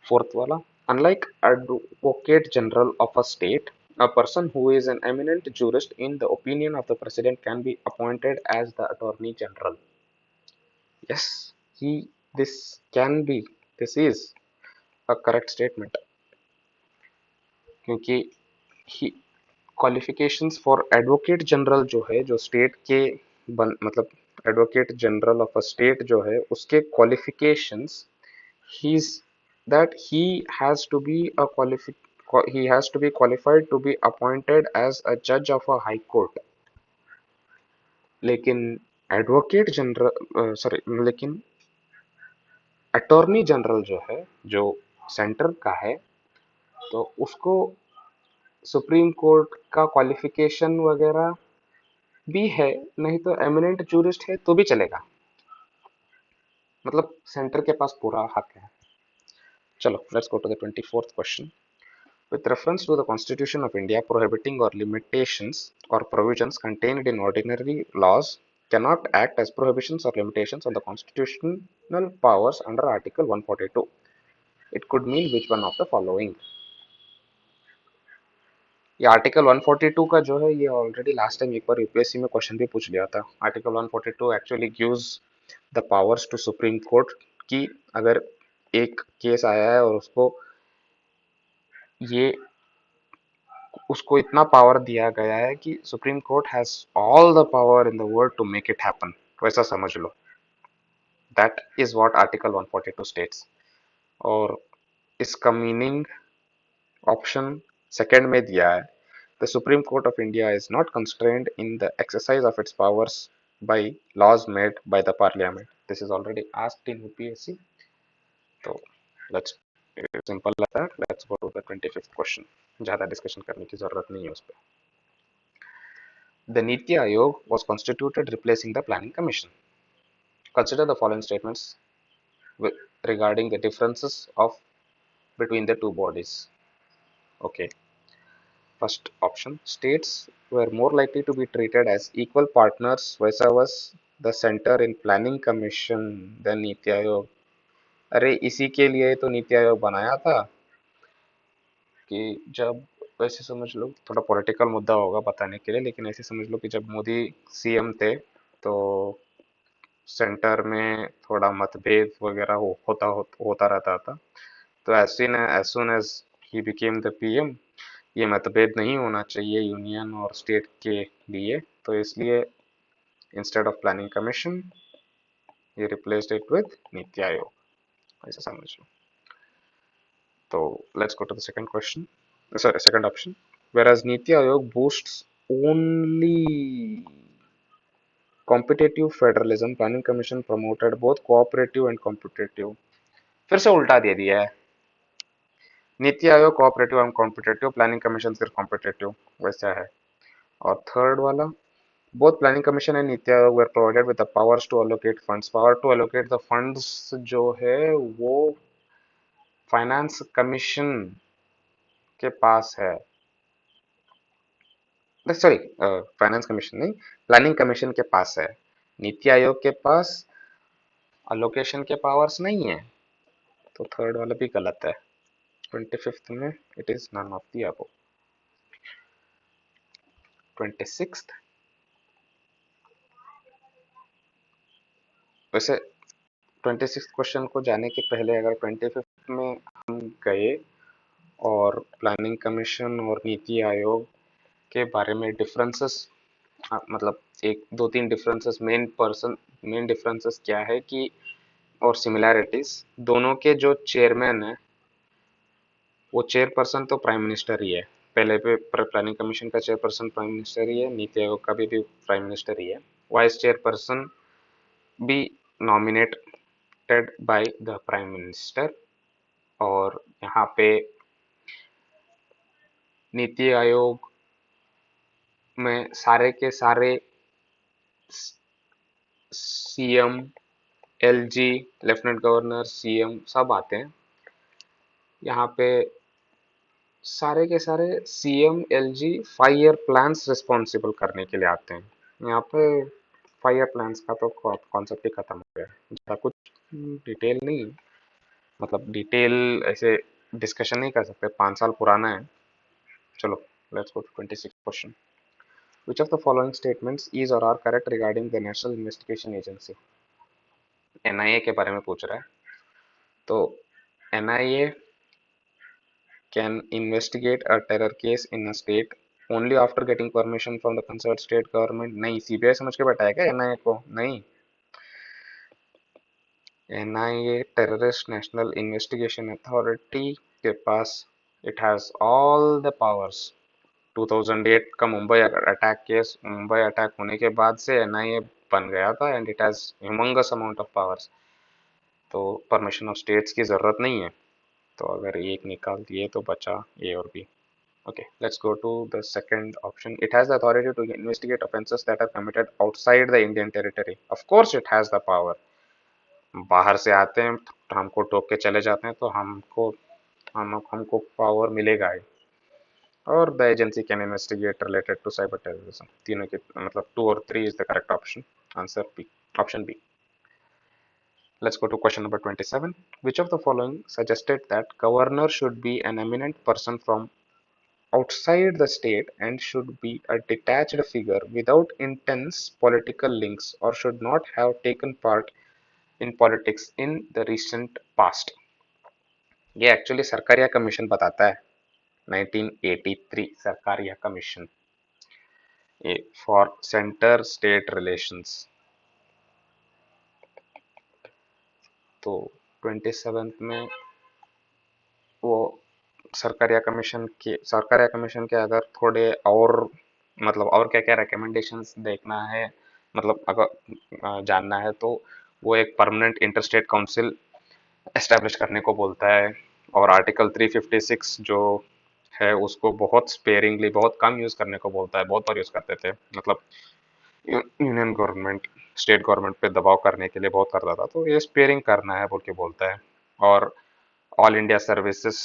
फोर्थ वाला, unlike advocate general of a state, a person who is an eminent jurist in the opinion of the president can be appointed as the attorney general. Yes, this can be, this is a correct statement, क्योंकि ही qualifications for advocate general जो है, जो state के मतलब advocate general of a state जो है उसके qualifications, he is that he has to be qualified to be appointed as a judge of a high court. लेकिन एडवोकेट जनरल लेकिन अटॉर्नी जनरल जो है, जो सेंटर का है, तो उसको सुप्रीम कोर्ट का क्वालिफिकेशन वगैरह भी है, नहीं तो एमिनेंट जूरिस्ट है तो भी चलेगा। मतलब सेंटर के पास पूरा हक है। चलो, let's go to the 24th question. With reference to the Constitution of India, prohibiting or limitations or provisions contained in ordinary laws cannot act as prohibitions or limitations on the constitutional powers under Article 142. It could mean which one of the following? ये article 142 का जो है, ये already last time एक बार UPSC में question भी पूछ लिया था। Article 142 actually gives the powers to supreme court कि अगर एक केस आया है और ये उसको इतना पावर दिया गया है कि Supreme Court has all the power in the world to make it happen, वैसा समझ लो। That is what article 142 states. और इसका मीनिंग ऑप्शन सेकंड में दिया है। The Supreme Court of India is not constrained in the exercise of its powers by laws made by the Parliament. This is already asked in UPSC. So let's simple like that. Let's go to the 25th question. ज़्यादा discussion करने की जरूरत नहीं है उस पर। The Niti Aayog was constituted replacing the Planning Commission. Consider the following statements regarding the differences of between the two bodies. Okay. First option, states were more likely to be treated as equal partners vis-a-vis the center in planning commission than NITI Aayog. अरे इसी के लिए तो नीति आयोग बनाया था कि जब, वैसे समझ लो थोड़ा पॉलिटिकल मुद्दा होगा बताने के लिए, लेकिन ऐसे समझ लो कि जब मोदी सीएम थे तो सेंटर में थोड़ा मतभेद वगैरह होता रहता था। तो as soon as he became the PM, ये मतभेद नहीं होना चाहिए यूनियन और स्टेट के लिए, तो इसलिए इंस्टेड ऑफ प्लानिंग कमीशन ये replaced it with NITI Aayog, ऐसा समझ लो। तो let's go to the second question, sorry second option. whereas NITI आयोग boosts only competitive federalism, planning commission promoted both cooperative and competitive। फिर से उल्टा दे दिया है। NITI Aayog cooperative and competitive, planning commission सिर्फ कॉम्पिटेटिव, वैसा है। और थर्ड वाला, both planning commission and NITI Aayog were provided with the powers to allocate funds। power to allocate the funds जो है वो फाइनेंस कमीशन के पास है। सॉरी, फाइनेंस कमीशन नहीं, प्लानिंग कमीशन के पास है। नीति आयोग के पास अलोकेशन के पावर्स नहीं है, तो थर्ड वाला भी गलत है। 25th में it is none of the above. 26th, वैसे 26th क्वेश्चन को जाने के पहले अगर 25th में हम गए और प्लानिंग कमीशन और नीति आयोग के बारे में डिफरेंसेस, मतलब एक दो तीन डिफरेंसेस, मेन डिफरेंसेस क्या है कि, और सिमिलैरिटीज, दोनों के जो चेयरमैन है वो चेयरपर्सन तो प्राइम मिनिस्टर ही है। पहले पे प्लानिंग कमीशन का चेयरपर्सन प्राइम मिनिस्टर ही है, नीति आयोग का भी प्राइम मिनिस्टर ही है। वाइस चेयरपर्सन भी nominated by the prime minister. और यहाँ पे नीति आयोग में सारे के सारे CM, LG, lieutenant governor, CM सब आते हैं। यहाँ पे सारे के सारे CM, LG 5 year plans responsible करने के लिए आते हैं। यहाँ पे 5 ईयर प्लान्स का तो कॉन्सेप्ट ही खत्म हो गया, ज़्यादा कुछ डिटेल नहीं, मतलब डिटेल ऐसे डिस्कशन नहीं कर सकते, 5 साल पुराना है। चलो, let's go to 26 question. Which of the following statements is or are correct regarding the National Investigation Agency? NIA के बारे में पूछ रहा है। तो NIA can investigate a terror case in a state only after getting permission from the concerned state government. नहीं, CBI समझ के बैठा है क्या एनआईए को? नहीं, NIA terrorist national investigation authority के पास it has all the powers. 2008 का Mumbai attack case, Mumbai attack होने के बाद से एनआईए बन गया था and it has humongous amount of powers. तो परमिशन ऑफ स्टेट्स की जरूरत नहीं है। तो अगर एक निकाल दिए तो बचा ए और B. Okay, let's go to the second option. It has the authority to investigate offences that are committed outside the Indian territory. Of course, it has the power. बाहर से आते हैं, हमको टोक के चले जाते हैं, तो हमको पावर मिलेगा ही। और the agency can investigate related to cyber terrorism. तीनों के मतलब 2 और 3 is the correct option. Answer B, option B. Let's go to question number 27. Which of the following suggested that governor should be an eminent person from outside the state and should be a detached figure without intense political links or should not have taken part in politics in the recent past? ये actually Sarkaria commission बताता है, 1983 Sarkaria commission for centre state relations. तो 27 में वो Sarkaria commission के अगर थोड़े और मतलब और क्या क्या रिकमेंडेशंस देखना है, मतलब अगर जानना है, तो वो एक परमानेंट इंटरस्टेट काउंसिल एस्टेब्लिश करने को बोलता है। और आर्टिकल 356 जो है उसको बहुत स्पेयरिंगली, बहुत कम यूज करने को बोलता है। बहुत बार यूज करते थे, मतलब यूनियन गवर्नमेंट स्टेट गवर्नमेंट पे दबाव करने के लिए बहुत करता था, तो ये स्पेयरिंग करना है बोल के बोलता है। और ऑल इंडिया सर्विसेज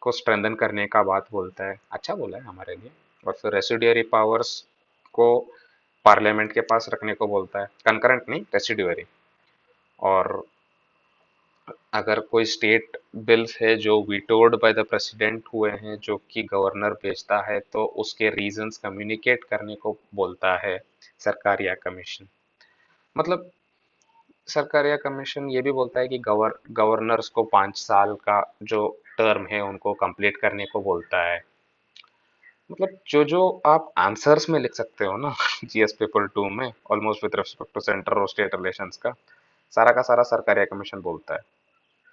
को स्ट्रेंथन करने का बात बोलता है। अच्छा बोला है हमारे लिए। और फिर रेसिडुअरी पावर्स को पार्लियामेंट के पास रखने को बोलता है, कंकरेंट नहीं, रेसिडुअरी। और अगर कोई स्टेट बिल्स है जो वीटोड बाय द प्रेसिडेंट हुए हैं, जो कि गवर्नर भेजता है, तो उसके रीजंस कम्युनिकेट करने को बोलता है सरकारिया कमीशन। मतलब सरकारिया कमीशन ये भी बोलता है कि गवर्नर्स को 5 साल का जो टर्म है उनको कंप्लीट करने को बोलता है। मतलब जो जो आप आंसर्स में लिख सकते हो ना जीएस पेपर 2 में, almost with respect to centre और स्टेट रिलेशंस का सारा सरकारिया कमीशन बोलता है।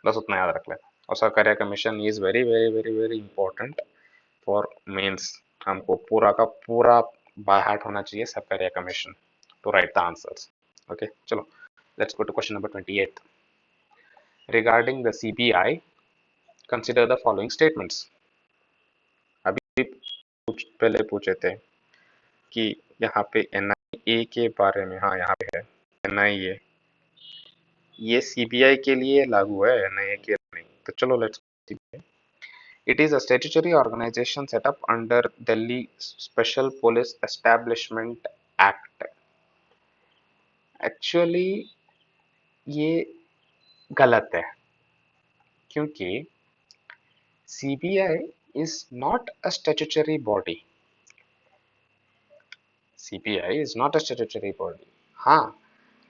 बस उतना याद रख ले। और Sarkaria commission is very very very very important for mains. हमको पूरा का पूरा बाय हार्ट होना चाहिए Sarkaria commission to write the answers. Okay, चलो let's go to question number 28। Regarding the CBI consider the following statements. अभी पहले पूछे थे कि यहाँ पे एनआईए के बारे में, हाँ यहाँ पे है एनआईए, ये सीबीआई के लिए लागू है, एनआईए के लिए नहीं। तो चलो let's. It is a statutory organization set up under Delhi Special Police Establishment Act. Actually ये गलत है, क्योंकि CBI is not a statutory body. CBI is not a statutory body. हाँ,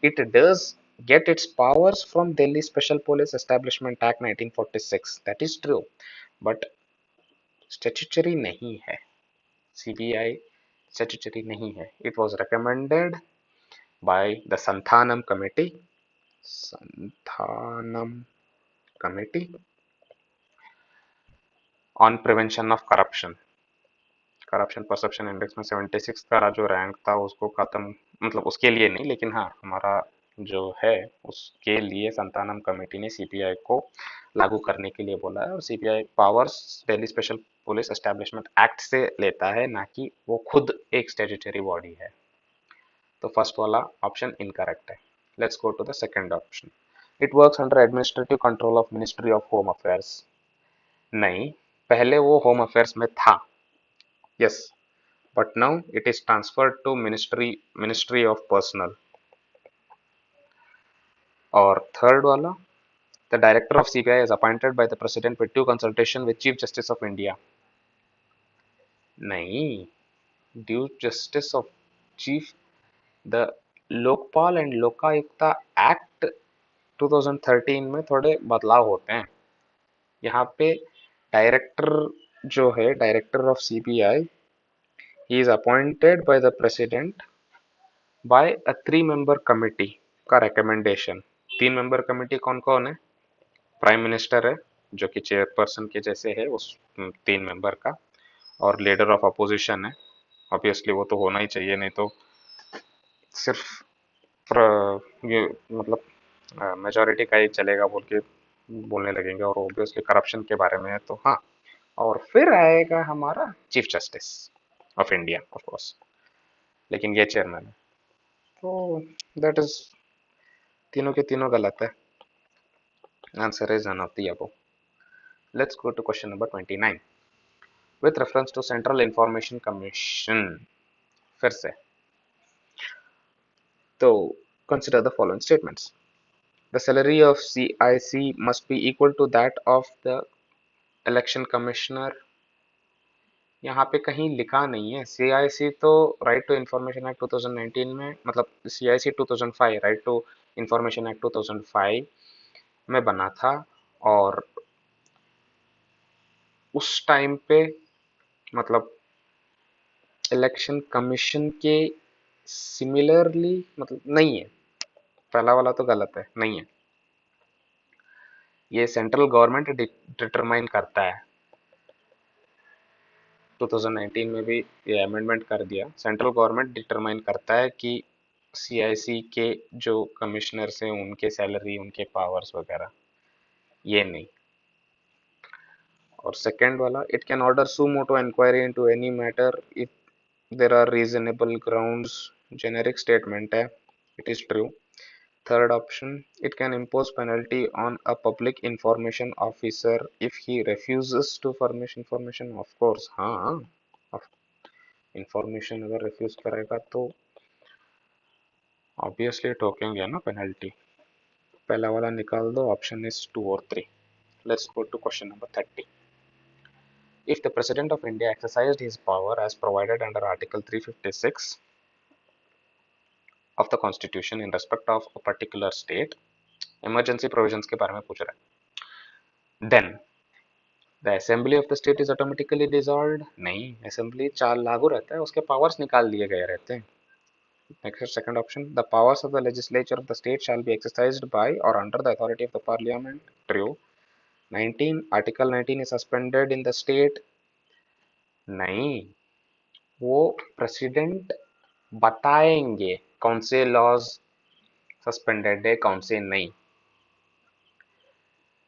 it does get its powers from Delhi Special Police Establishment Act 1946. That is true, but statutory नहीं है। CBI statutory नहीं है। It was recommended by the Santhanam Committee on Prevention of Corruption. Corruption perception index में 76 का जो rank था उसको खत्म, मतलब उसके लिए नहीं, लेकिन हाँ हमारा जो है उसके लिए संतानम कमेटी ने सीबीआई को लागू करने के लिए बोला है। और CBI powers Delhi special police establishment act से लेता है, ना कि वो खुद एक स्टैट्यूटरी बॉडी है। तो फर्स्ट वाला ऑप्शन इनकरेक्ट है। Let's go to the second option. It works under administrative control of ministry of home affairs. नहीं, पहले वो होम अफेयर्स में था, yes, but now it is transferred to ministry of personnel। और third वाला, the director of CBI is appointed by the president with due consultation with chief justice of India। नहीं, due justice of chief, the Lokpal and Lokayukta act 2013 में थोड़े बदलाव होते हैं। यहाँ पे डायरेक्टर जो है, director of CBI, he is appointed by the president bye a 3 member committee का रिकमेंडेशन। 3 मेंबर कमिटी कौन कौन है? प्राइम मिनिस्टर है, जो कि चेयरपर्सन के जैसे है उस 3 मेंबर का, और लीडर ऑफ अपोजिशन है। ऑब्वियसली वो तो होना ही चाहिए, नहीं तो सिर्फ ये मतलब मेजोरिटी का ही चलेगा बोल के बोलने लगेंगे, और ऑब्वियसली करप्शन के बारे में है तो हाँ। और फिर आएगा हमारा chief justice of India of course, लेकिन ये चेयरमैन है, तो दैट इज, तीनों के तीनों गलत है। Answer is none of the above. Let's go to question number 29 with reference to central information commission. फिर से तो consider the following statements. The salary of CIC must be equal to that of the election commissioner। यहाँ पे कहीं लिखा नहीं है। CIC तो राइट टू इंफॉर्मेशन एक्ट 2019 में, मतलब CIC 2005 right to information act 2005 में बना था, और उस टाइम पे मतलब इलेक्शन कमीशन के सिमिलरली मतलब नहीं है। पहला वाला तो गलत है, नहीं है। ये सेंट्रल गवर्नमेंट डिटरमाइन करता है। 2019 में भी ये अमेंडमेंट कर दिया, सेंट्रल गवर्नमेंट डिटरमाइन करता है कि सीआईसी के जो कमिश्नर्स हैं उनके सैलरी, उनके पावर्स वगैरह, ये नहीं। और सेकंड वाला, it can order suo motu inquiry into any matter if there are reasonable grounds. Generic statement है, it is true. Third option, it can impose penalty on a public information officer if he refuses to furnish information। of course हाँ, information अगर refuse करेगा तो obviously ठोकेंगे ना penalty. पहला वाला निकाल दो, ऑप्शन इज 2 और 3। Let's go to question number 30। If the President of India exercised his power as provided under Article 356 of the Constitution in respect of a particular state, emergency provisions के बारे में पूछ रहा है, then the assembly of the state is automatically dissolved. नहीं, assembly चाल लागू रहता है, उसके पावर्स निकाल दिए गए रहते हैं। Next, second option, the powers of the legislature of the state shall be exercised by or under the authority of the parliament। True। 19, Article 19 is suspended in the state। नहीं, वो प्रेसिडेंट बताएंगे कौन से लॉज सस्पेंडेड है, कौन से नहीं।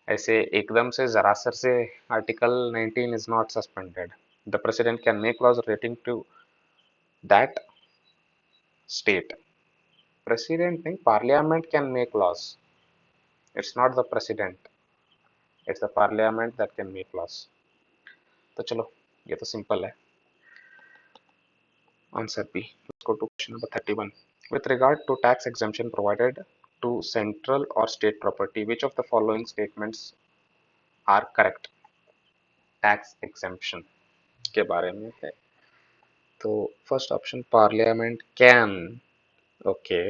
ऐसे एकदम से जरासर से article 19 is not suspended. The president can make laws relating to that state. President नहीं, parliament can make laws, it's not the president, it's the parliament that can make laws. तो चलो, ये तो सिंपल है, answer B. Let's go to question number 31 with regard to tax exemption provided to central or state property, which of the following statements are correct? Tax exemption के बारे में है, तो first option, parliament can, okay,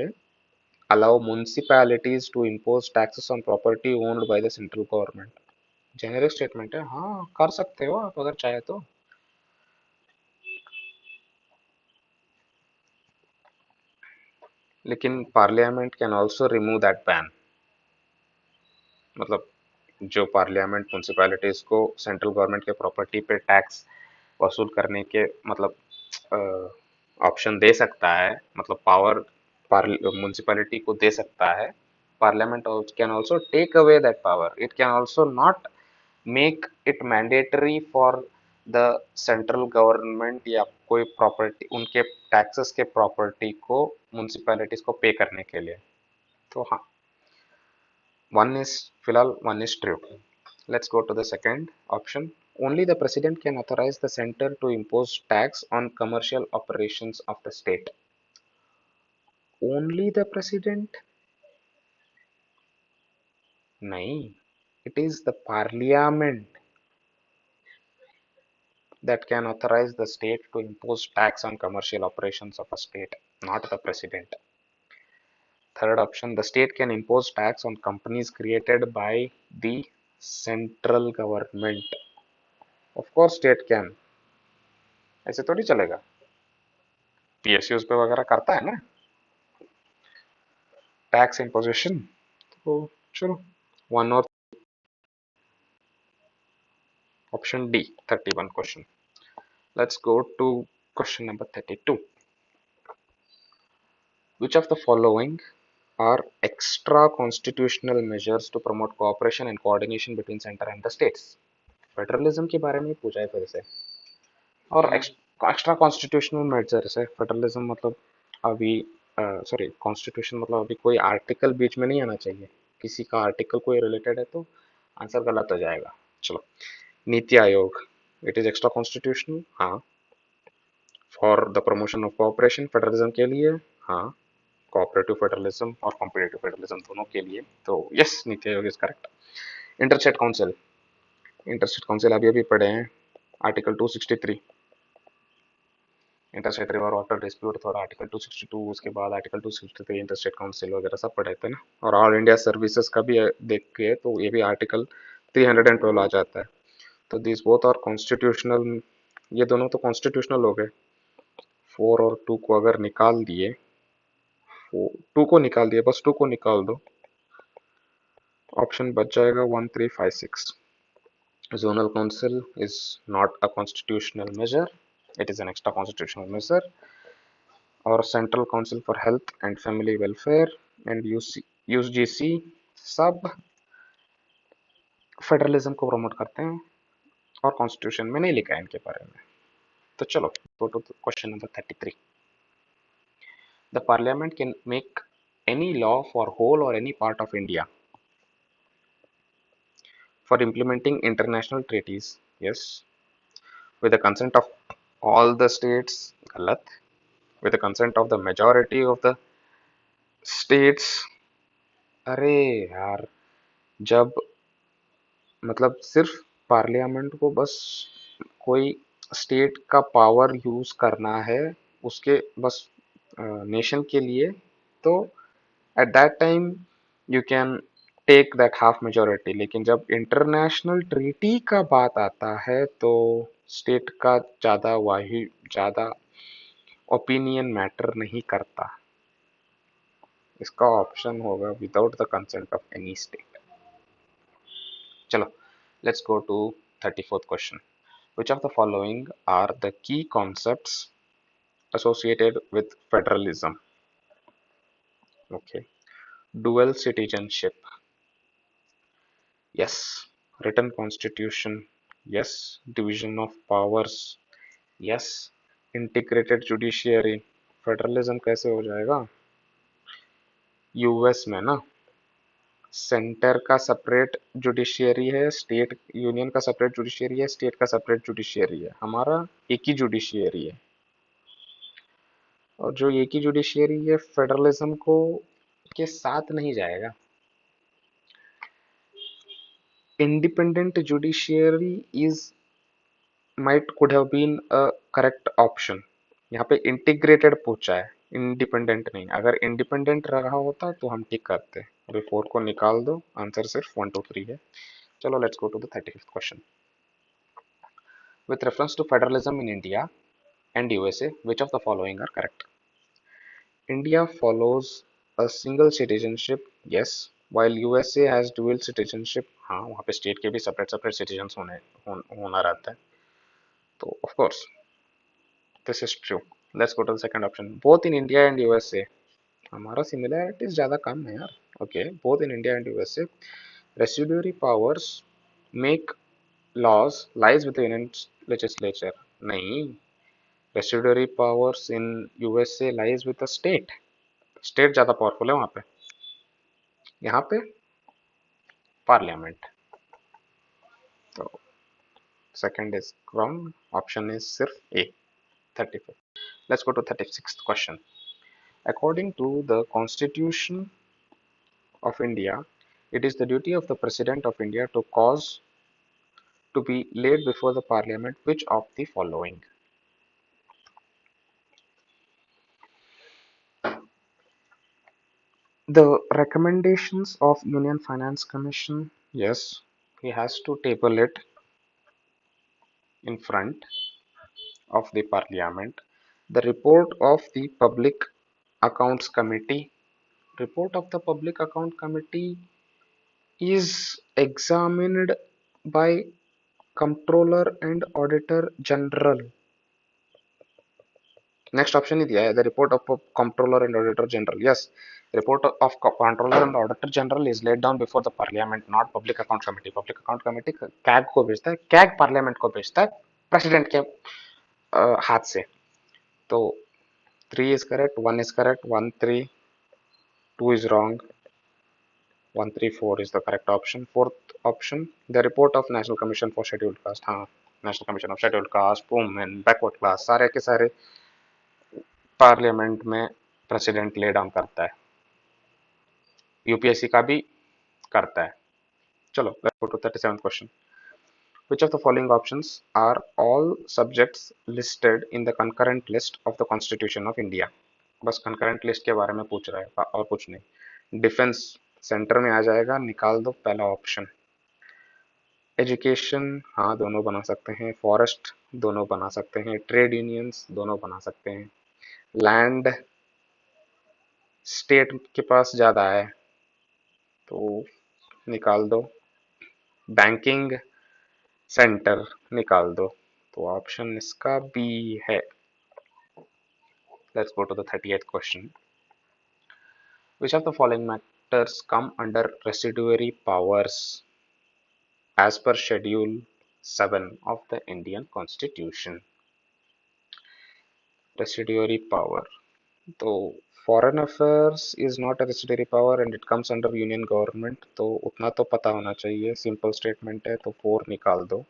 allow municipalities to impose taxes on property owned by the central government। Generic statement है, हाँ कर सकते हो आप अगर चाहे तो। लेकिन parliament can also remove that ban. मतलब जो पार्लियामेंट म्यूनसिपैलिटीज को सेंट्रल गवर्नमेंट के प्रॉपर्टी पे टैक्स वसूल करने के मतलब ऑप्शन दे सकता है, मतलब पावर म्यूनसिपैलिटी को दे सकता है। Parliament can also take away that power. It can also not make it mandatory for the central government या कोई प्रॉपर्टी उनके टैक्सेस के प्रॉपर्टी को म्यूनसिपैलिटीज को पे करने के लिए। तो हाँ, वन इज फिलहाल one is true. Let's go to the second option, only the president can authorize the center to impose tax on commercial operations of the state। only the president, नहीं, it is the parliament that can authorize the state to impose tax on commercial operations of a state, not the president। Third option, the state can impose tax on companies created by the central government। Of course state can, ऐसे थोड़ी चलेगा, PSUs पे वगैरह करता है ना tax imposition. तो चलो वन और ऑप्शन डी 31 क्वेश्चन। Let's go to question number 32। Which of the following are extra constitutional measures to promote cooperation and coordination between center and the states? Federalism के बारे में पूछा है फिर से, और एक्स्ट्रा कॉन्स्टिट्यूशनल मेजर्स है। फेडरलिज्म मतलब अभी सॉरी कॉन्स्टिट्यूशन मतलब अभी कोई आर्टिकल बीच में नहीं आना चाहिए, किसी का आर्टिकल कोई रिलेटेड है तो आंसर गलत हो जाएगा। चलो, NITI Aayog, it is extra constitutional, हाँ। For the promotion of cooperation, federalism के लिए, हाँ। कोऑपरेटिव फेडरलिज्म और कॉम्पिटिटिव फेडरलिज्म दोनों के लिए, तो yes NITI Aayog is correct. Interstate council, interstate council अभी अभी पढ़े हैं, article 263 interstate river water dispute, थोड़ा आर्टिकल 262, उसके बाद आर्टिकल 263 इंटरस्टेट काउंसिल वगैरह सब पढ़े थे ना। और ऑल इंडिया सर्विसेज का भी देख के तो ये भी आर्टिकल 312 आ जाता है। तो दिस बोथ आर कॉन्स्टिट्यूशनल, ये दोनों तो कॉन्स्टिट्यूशनल हो गए। 4 और 2 को अगर निकाल दिए, 2 को निकाल दिए, बस 2 को निकाल दो, ऑप्शन बच जाएगा 1356। Zonal council is not a constitutional measure, it is an extra constitutional measure. और central council for health and family welfare and UGC सब फेडरलिज्म को प्रमोट करते हैं और कॉन्स्टिट्यूशन में नहीं लिखा है इनके बारे में। तो चलो go to question number 33। The parliament can make any law for whole or any part of India for implementing international treaties, yes, with the consent of all the states, galat, with the consent of the majority of the states। अरे यार, जब मतलब सिर्फ parliament को बस कोई state का power use करना है उसके बस नेशन के लिए, तो at that time you can take that half majority. लेकिन जब इंटरनेशनल ट्रीटी का बात आता है तो स्टेट का ज़्यादा ओपिनियन मैटर नहीं करता। इसका ऑप्शन होगा without the consent of any state. चलो let's go to 34th question. Which of the following are the key concepts associated with federalism? Okay. Dual citizenship. Yes. Written constitution. Yes. Division of powers. Yes. Integrated judiciary. Federalism कैसे हो जाएगा? US में ना centre का separate judiciary है, state union का separate judiciary है, state का सेपरेट जुडिशियरी है, हमारा एक ही जुडिशियरी है। और जो एक ही जुडिशियरी है फेडरलिज्म को के साथ नहीं जाएगा। Independent judiciary is might could have been a correct option. यहाँ पे इंटीग्रेटेड पूछा है, इंडिपेंडेंट नहीं। अगर इंडिपेंडेंट रहा होता तो हम टिक करते। अभी 4 को निकाल दो, आंसर सिर्फ 1 2 3 है। चलो let's go to the 35th question. With reference to federalism in India and USA, which of the following are correct? India follows a single citizenship, yes, while USA has dual citizenship। हाँ, वहाँ पे state के भी separate separate citizens होना रहता है। तो of course this is true. Let's go to the second option. Both in India and USA, हमारा सिमिलैरिटीज ज़्यादा कम है यार। Okay, both in India and USA residuary powers make laws lies with the union legislature. नहीं, residuary powers in USA lies with the state. State ज़्यादा powerful है वहाँ पे, यहाँ पे पार्लियामेंट। तो second is wrong, option is सिर्फ A 34। Let's go to 36th question. According to the constitution of India, it is the duty of the president of India to cause to be laid before the parliament which of the following? The recommendations of Union Finance Commission, yes, he has to table it in front of the parliament. The report of the public accounts committee. Report of the public account committee is examined by comptroller and auditor general. Next option is yeah, the report of comptroller and auditor general. Yes, report of comptroller and auditor general is laid down before the parliament, not public account committee. Public account committee CAG को भेजता है, CAG parliament को भेजता है president के हाथ से. तो 3 is correct, 1 is correct, 1 3 2 is wrong, 1 3 4 is the correct option. Fourth option, the report of National Commission for Scheduled Caste. हाँ, National Commission of Scheduled Caste, women, backward class, सारे के सारे पार्लियामेंट में प्रेसिडेंट ले डाउन करता है. UPSC का भी करता है. चलो let's go to 37th question. Which of the following options are all subjects listed in the concurrent list of the Constitution of India? बस concurrent list के बारे में पूछ रहा है और कुछ नहीं. डिफेंस सेंटर में आ जाएगा, निकाल दो पहला ऑप्शन. एजुकेशन हाँ दोनों बना सकते हैं, फॉरेस्ट दोनों बना सकते हैं, ट्रेड यूनियंस दोनों बना सकते हैं, लैंड स्टेट के पास ज़्यादा है तो निकाल दो, बैंकिंग सेंटर निकाल दो, तो ऑप्शन इसका बी है. Let's go to the 38th question. Which of the following matters come under residuary powers as per Schedule 7 of the Indian Constitution? Residuary power. तो foreign affairs is not a residuary power and it comes under union government, तो उतना तो पता होना चाहिए. Simple statement है तो 4 निकाल दो.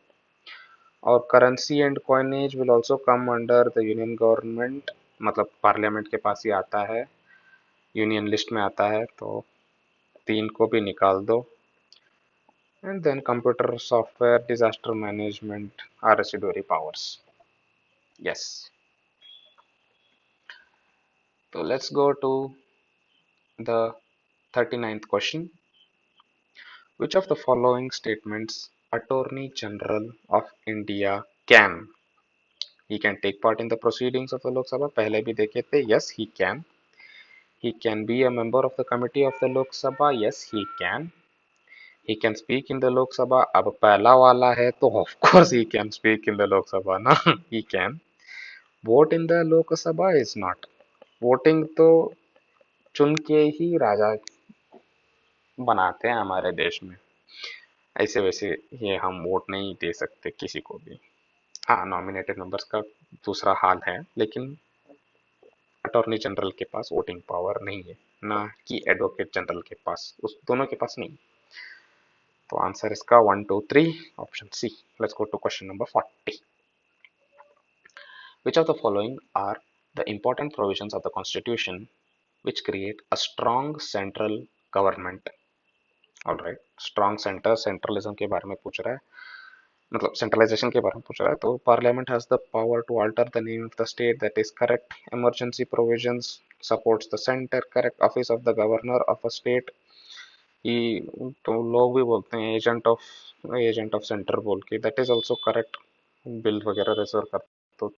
और currency and coinage will also come under the union government, मतलब पार्लियामेंट के पास ही आता है, यूनियन लिस्ट में आता है, तो 3 को भी निकाल दो. And then computer software, disaster management are residuary powers. Yes. तो let's go to the 39th question. Which of the following statements Attorney General of India can? He can take part in the proceedings of the Lok Sabha. पहले भी देखे थे. Yes, he can. He can be a member of the committee of the Lok Sabha. Yes, he can. He can speak in the Lok Sabha. अब पहला वाला है तो of course he can speak in the Lok Sabha ना. He can. Vote in the Lok Sabha is not. Voting तो चुन के ही राजा बनाते हैं हमारे देश में. ऐसे वैसे ये हम वोट नहीं दे सकते किसी को भी. हाँ, नॉमिनेटेड मेंबर्स का दूसरा हाल है, लेकिन अटॉर्नी जनरल के पास वोटिंग पावर नहीं है, ना कि एडवोकेट जनरल के पास, उस दोनों के पास नहीं. तो आंसर इसका 1 2 3 option C. Let's go to question number 40. Which of the following are the important provisions of the constitution which create a strong central government? All right, strong centre, centralism के बारे में पूछ रहा है, मतलब सेंट्रलाइजेशन के बारे में पूछ रहा है. तो parliament has the power to alter the name of the state, that is correct. Emergency provisions supports the centre, correct. Office of the governor of a state, ये तो लोग भी बोलते हैं एजेंट ऑफ सेंटर बोल के, that is also correct. Bill वगैरह reserve कर. तो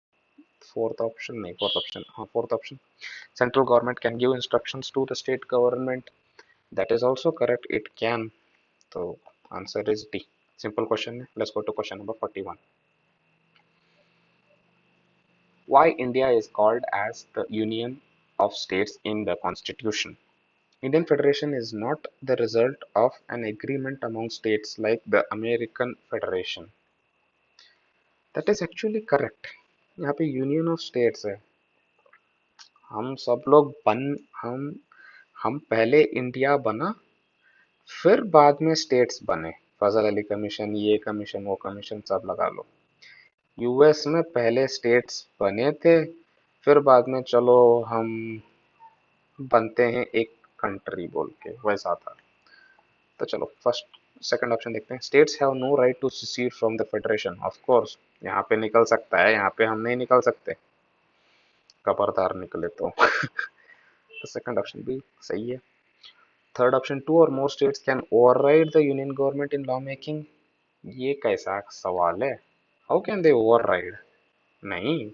फोर्थ ऑप्शन नहीं, फोर्थ ऑप्शन, हाँ fourth option. Central government can give instructions to the state government, that is also correct, it can. तो answer is D. Simple question है. Let's go to question number 41. Why India is called as the Union of States in the Constitution? Indian Federation is not the result of an agreement among states like the American Federation. That is actually correct. यहाँ पे union of states है. हम सब लोग हम पहले India बना, फिर बाद में स्टेट्स बने. फजल अली कमीशन, ये कमीशन, वो कमीशन सब लगा लो. यूएस में पहले स्टेट्स बने थे, फिर बाद में चलो हम बनते हैं एक कंट्री बोल के, वैसा था. तो चलो फर्स्ट सेकंड ऑप्शन देखते हैं. States have no right to secede from the federation. Of course यहाँ पे निकल सकता है, यहाँ पे हम नहीं निकल सकते, खबरदार निकले तो. तो सेकंड ऑप्शन भी सही है. Third option, 2 or more states can override the union government in law making. ये कैसा सवाल है? How can they override? नहीं,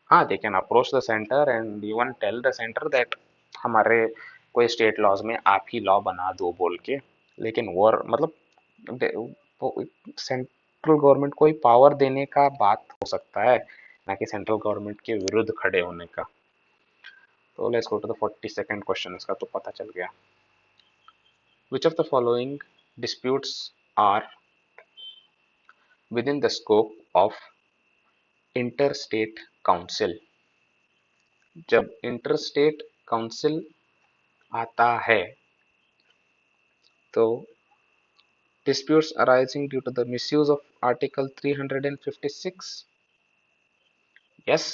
हाँ, they can approach the centre and even tell the centre that हमारे कोई स्टेट लॉज में आप ही लॉ बना दो बोल के। लेकिन ओवर मतलब सेंट्रल गवर्नमेंट को ही पावर देने का बात हो सकता है, ना कि सेंट्रल गवर्नमेंट के विरुद्ध खड़े होने का। तो let's go to the 42nd question, इसका तो पता चल गया। Which of the following disputes are within the scope of interstate council? जब interstate council आता है तो disputes arising due to the misuse of article 356, yes,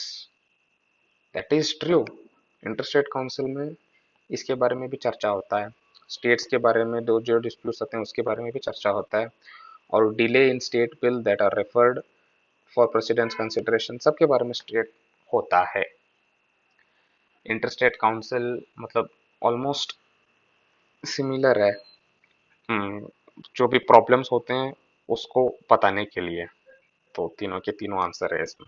that is true. interstate council में इसके बारे में भी चर्चा होता है, स्टेट्स के बारे में दो जो डिस्प्यूट्स आते हैं उसके बारे में भी चर्चा होता है, और delay in state bill that are referred for president's consideration सबके बारे में स्टेट होता है। इंटरस्टेट काउंसिल मतलब ऑलमोस्ट सिमिलर है, जो भी प्रॉब्लम्स होते हैं उसको बताने के लिए। तो तीनों के तीनों आंसर है इसमें।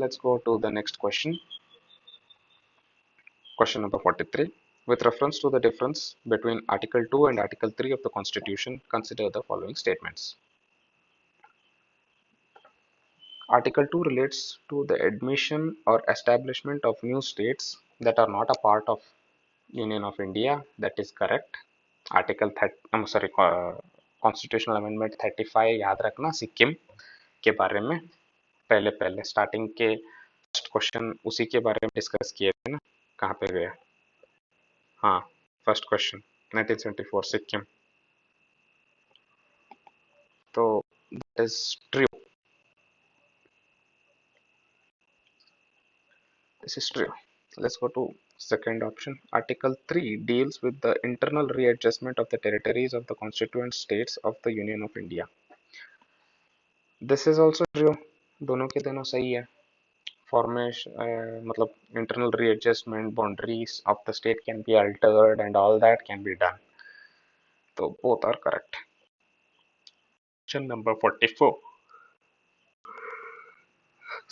Let's go to the next question, question number 43। With reference to the difference between Article 2 and Article 3 of the Constitution, consider the following statements. Article 2 relates to the admission or establishment of new states that are not a part of Union of India. That is correct. Article 30, sorry, Constitutional Amendment 35 याद रखना, सिक्किम के बारे में पहले पहले starting के first question उसी के बारे में डिस्कस किए थे ना, कहाँ पे गया? हाँ, फर्स्ट क्वेश्चन 1974 सिक्किम। तो that is true. This is true. Let's go to second option. Article 3 deals with the internal readjustment of the territories of the constituent states of the Union of India. This is also true. दोनों के दोनों सही है। Formation मतलब internal readjustment, boundaries of the state can be altered and all that can be done. So both are correct. Question number 44.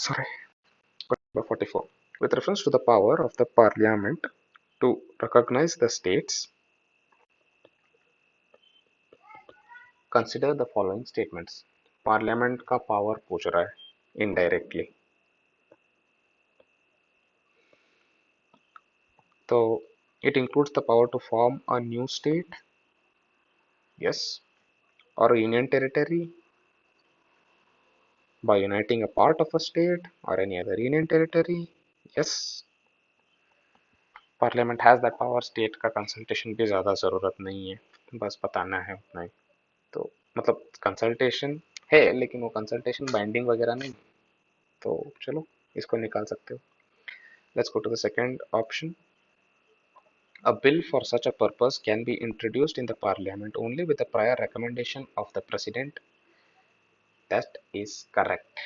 Sorry. Question number 44. With reference to the power of the parliament to recognize the states, consider the following statements. Parliament का power पूछ रहा है indirectly, तो it includes the power to form a new state, yes, or a union territory by uniting a part of a state or any other union territory, yes. Parliament has that power, state का consultation भी ज़्यादा ज़रूरत नहीं है, बस बताना है उतना ही। तो मतलब कंसल्टेशन है लेकिन वो कंसल्टेशन बाइंडिंग वगैरह नहीं, तो चलो इसको निकाल सकते हो। Let's go to the second option. A bill for such a purpose can be introduced in the parliament only with the prior recommendation of the president. That is correct.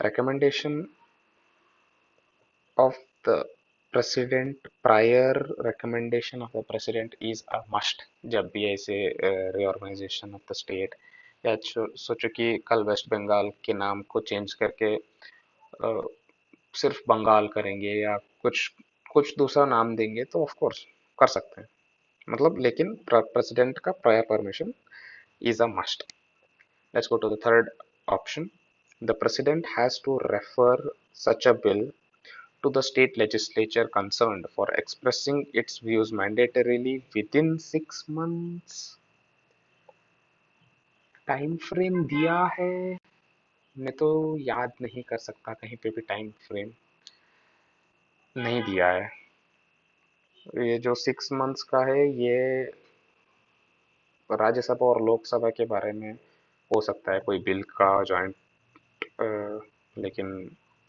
Recommendation of the president, prior recommendation of the president is a must जब भी ऐसे reorganization of the state, या सोचो कि कल waste Bengal के नाम को चेंज करके सिर्फ बंगाल करेंगे या कुछ कुछ दूसरा नाम देंगे तो ऑफ कोर्स कर सकते हैं, मतलब लेकिन प्रेसिडेंट का prior permission is a must. Let's go to the third option. The president has to refer such a bill to the state legislature concerned for expressing its views mandatorily within 6 months. Time frame दिया है, मैं तो याद नहीं कर सकता कहीं पे भी टाइम फ्रेम नहीं दिया है। ये जो 6 मंथ्स का है ये राज्यसभा और लोकसभा के बारे में हो सकता है कोई बिल का जॉइंट, लेकिन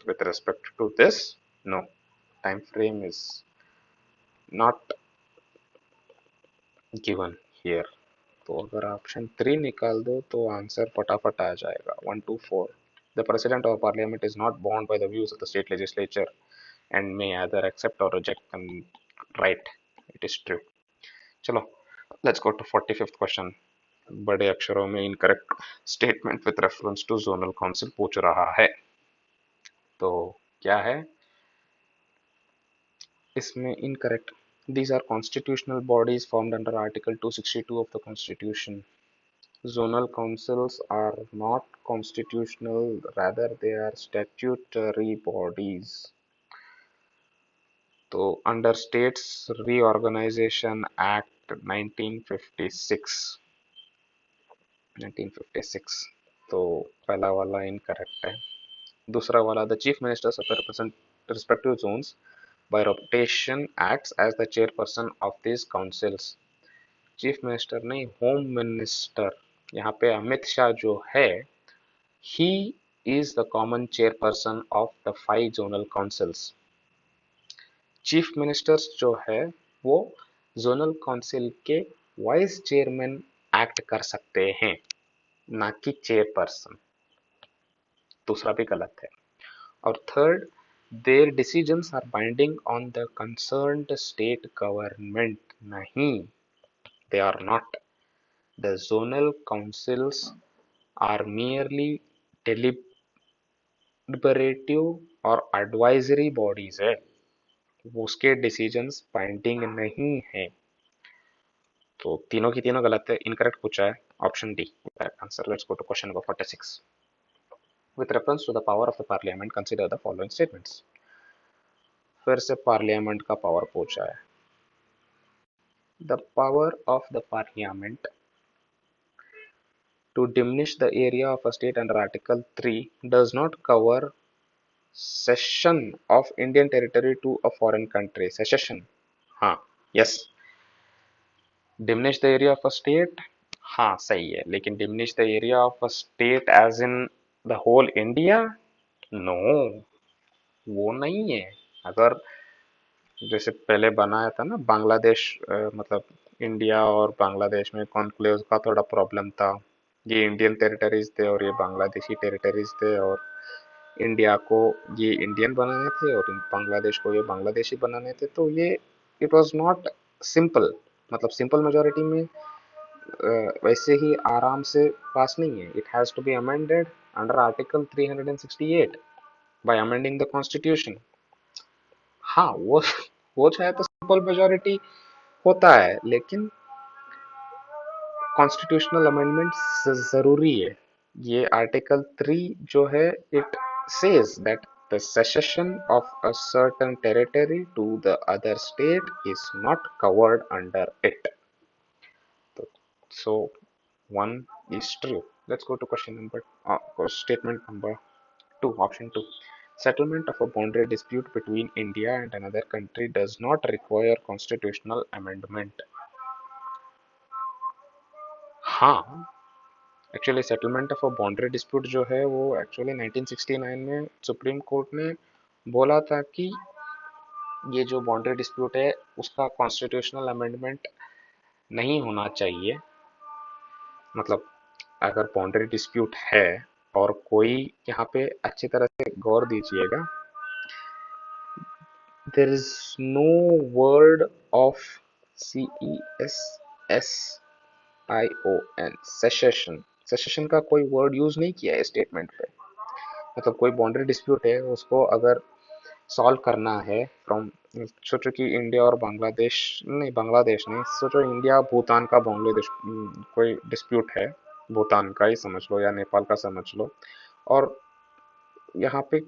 with respect to this, no, time frame is not given here. तो अगर ऑप्शन 3 निकाल दो तो आंसर फटाफट आ जाएगा 1 2 4। The president of parliament is not bound by the views of the state legislature and may either accept or reject them. Right, it is true. चलो let's go to 45th question. बड़े अक्षरों में incorrect statement with reference to zonal council पूछ रहा है। तो क्या है इसमें incorrect? These are constitutional bodies formed under Article 262 of the Constitution. Zonal councils are not constitutional, rather they are statutory bodies. तो अंडर स्टेट्स रीऑर्गेनाइजेशन एक्ट 1956 तो पहला वाला इनकरेक्ट है। दूसरा वाला, the chief ministers of the respective zones by rotation acts as the chairperson of these councils. Chief minister नहीं, home minister, यहाँ पे अमित शाह जो है, he is the common chairperson of the 5 zonal councils. Chief ministers जो है वो zonal council के vice chairman act कर सकते हैं, ना कि चेयरपर्सन। दूसरा भी गलत है। और third, their decisions are binding on the concerned state government, नहीं, they are not. The zonal councils are merely deliberative और एडवाइजरी बॉडीज है, उसके डिसीजंस बाइंडिंग नहीं है। तो तीनों की तीनों गलत है, इनकरेक्ट पूछा है option D answer. Let's go to question number 46। With reference to the power of the parliament consider the following statements. फिर से पार्लियामेंट का पावर पूछा है। The power of the parliament to diminish the area of a state under Article 3 does not cover cession of Indian territory to a foreign country. Secession, हाँ, yes. Diminish the area of a state, हाँ सही है, लेकिन diminish the area of a state as in the whole India, no, वो नहीं है। अगर जैसे पहले बनाया था ना बांग्लादेश, मतलब इंडिया और बांग्लादेश में कॉन्क्लेव का थोड़ा प्रॉब्लम था। ये इंडियन टेरिटरीज थे और ये बांग्लादेशी टेरिटरीज थे, और इंडिया को ये इंडियन बनाने थे और बांग्लादेश को ये बांग्लादेशी बनाने थे। तो ये इट वाज नॉट सिंपल, मतलब सिंपल मेजोरिटी में वैसे ही आराम से पास नहीं है। It has to be amended under article 368 by amending the constitution. हाँ, वो चाहे तो सिंपल मेजोरिटी होता है, लेकिन कॉन्स्टिट्यूशनल अमेंडमेंट जरूरी है। ये आर्टिकल 3 जो है, it says that the secession of a certain territory to the other state is not covered under it. So 1 is true. Let's go to question number statement number 2, option 2. Settlement of a boundary dispute between India and another country does not require constitutional amendment. हाँ, actually settlement of a boundary dispute जो है वो actually 1969 में supreme court ने बोला था कि ये जो बाउंड्री डिस्प्यूट है उसका कॉन्स्टिट्यूशनल अमेंडमेंट नहीं होना चाहिए। मतलब अगर बाउंड्री डिस्प्यूट है और कोई, यहाँ पे अच्छी तरह से गौर दीजिएगा, there is no word of CESSION secession, secession का कोई वर्ड यूज नहीं किया है स्टेटमेंट पे। मतलब कोई बाउंड्री डिस्प्यूट है, उसको अगर सॉल्व करना है फ्रॉम, सोचो कि इंडिया और बांग्लादेश, नहीं बांग्लादेश नहीं, सोचो इंडिया भूटान का बांग्लादेश कोई डिस्प्यूट है, भूटान का ही समझ लो या नेपाल का समझ लो, और यहाँ पे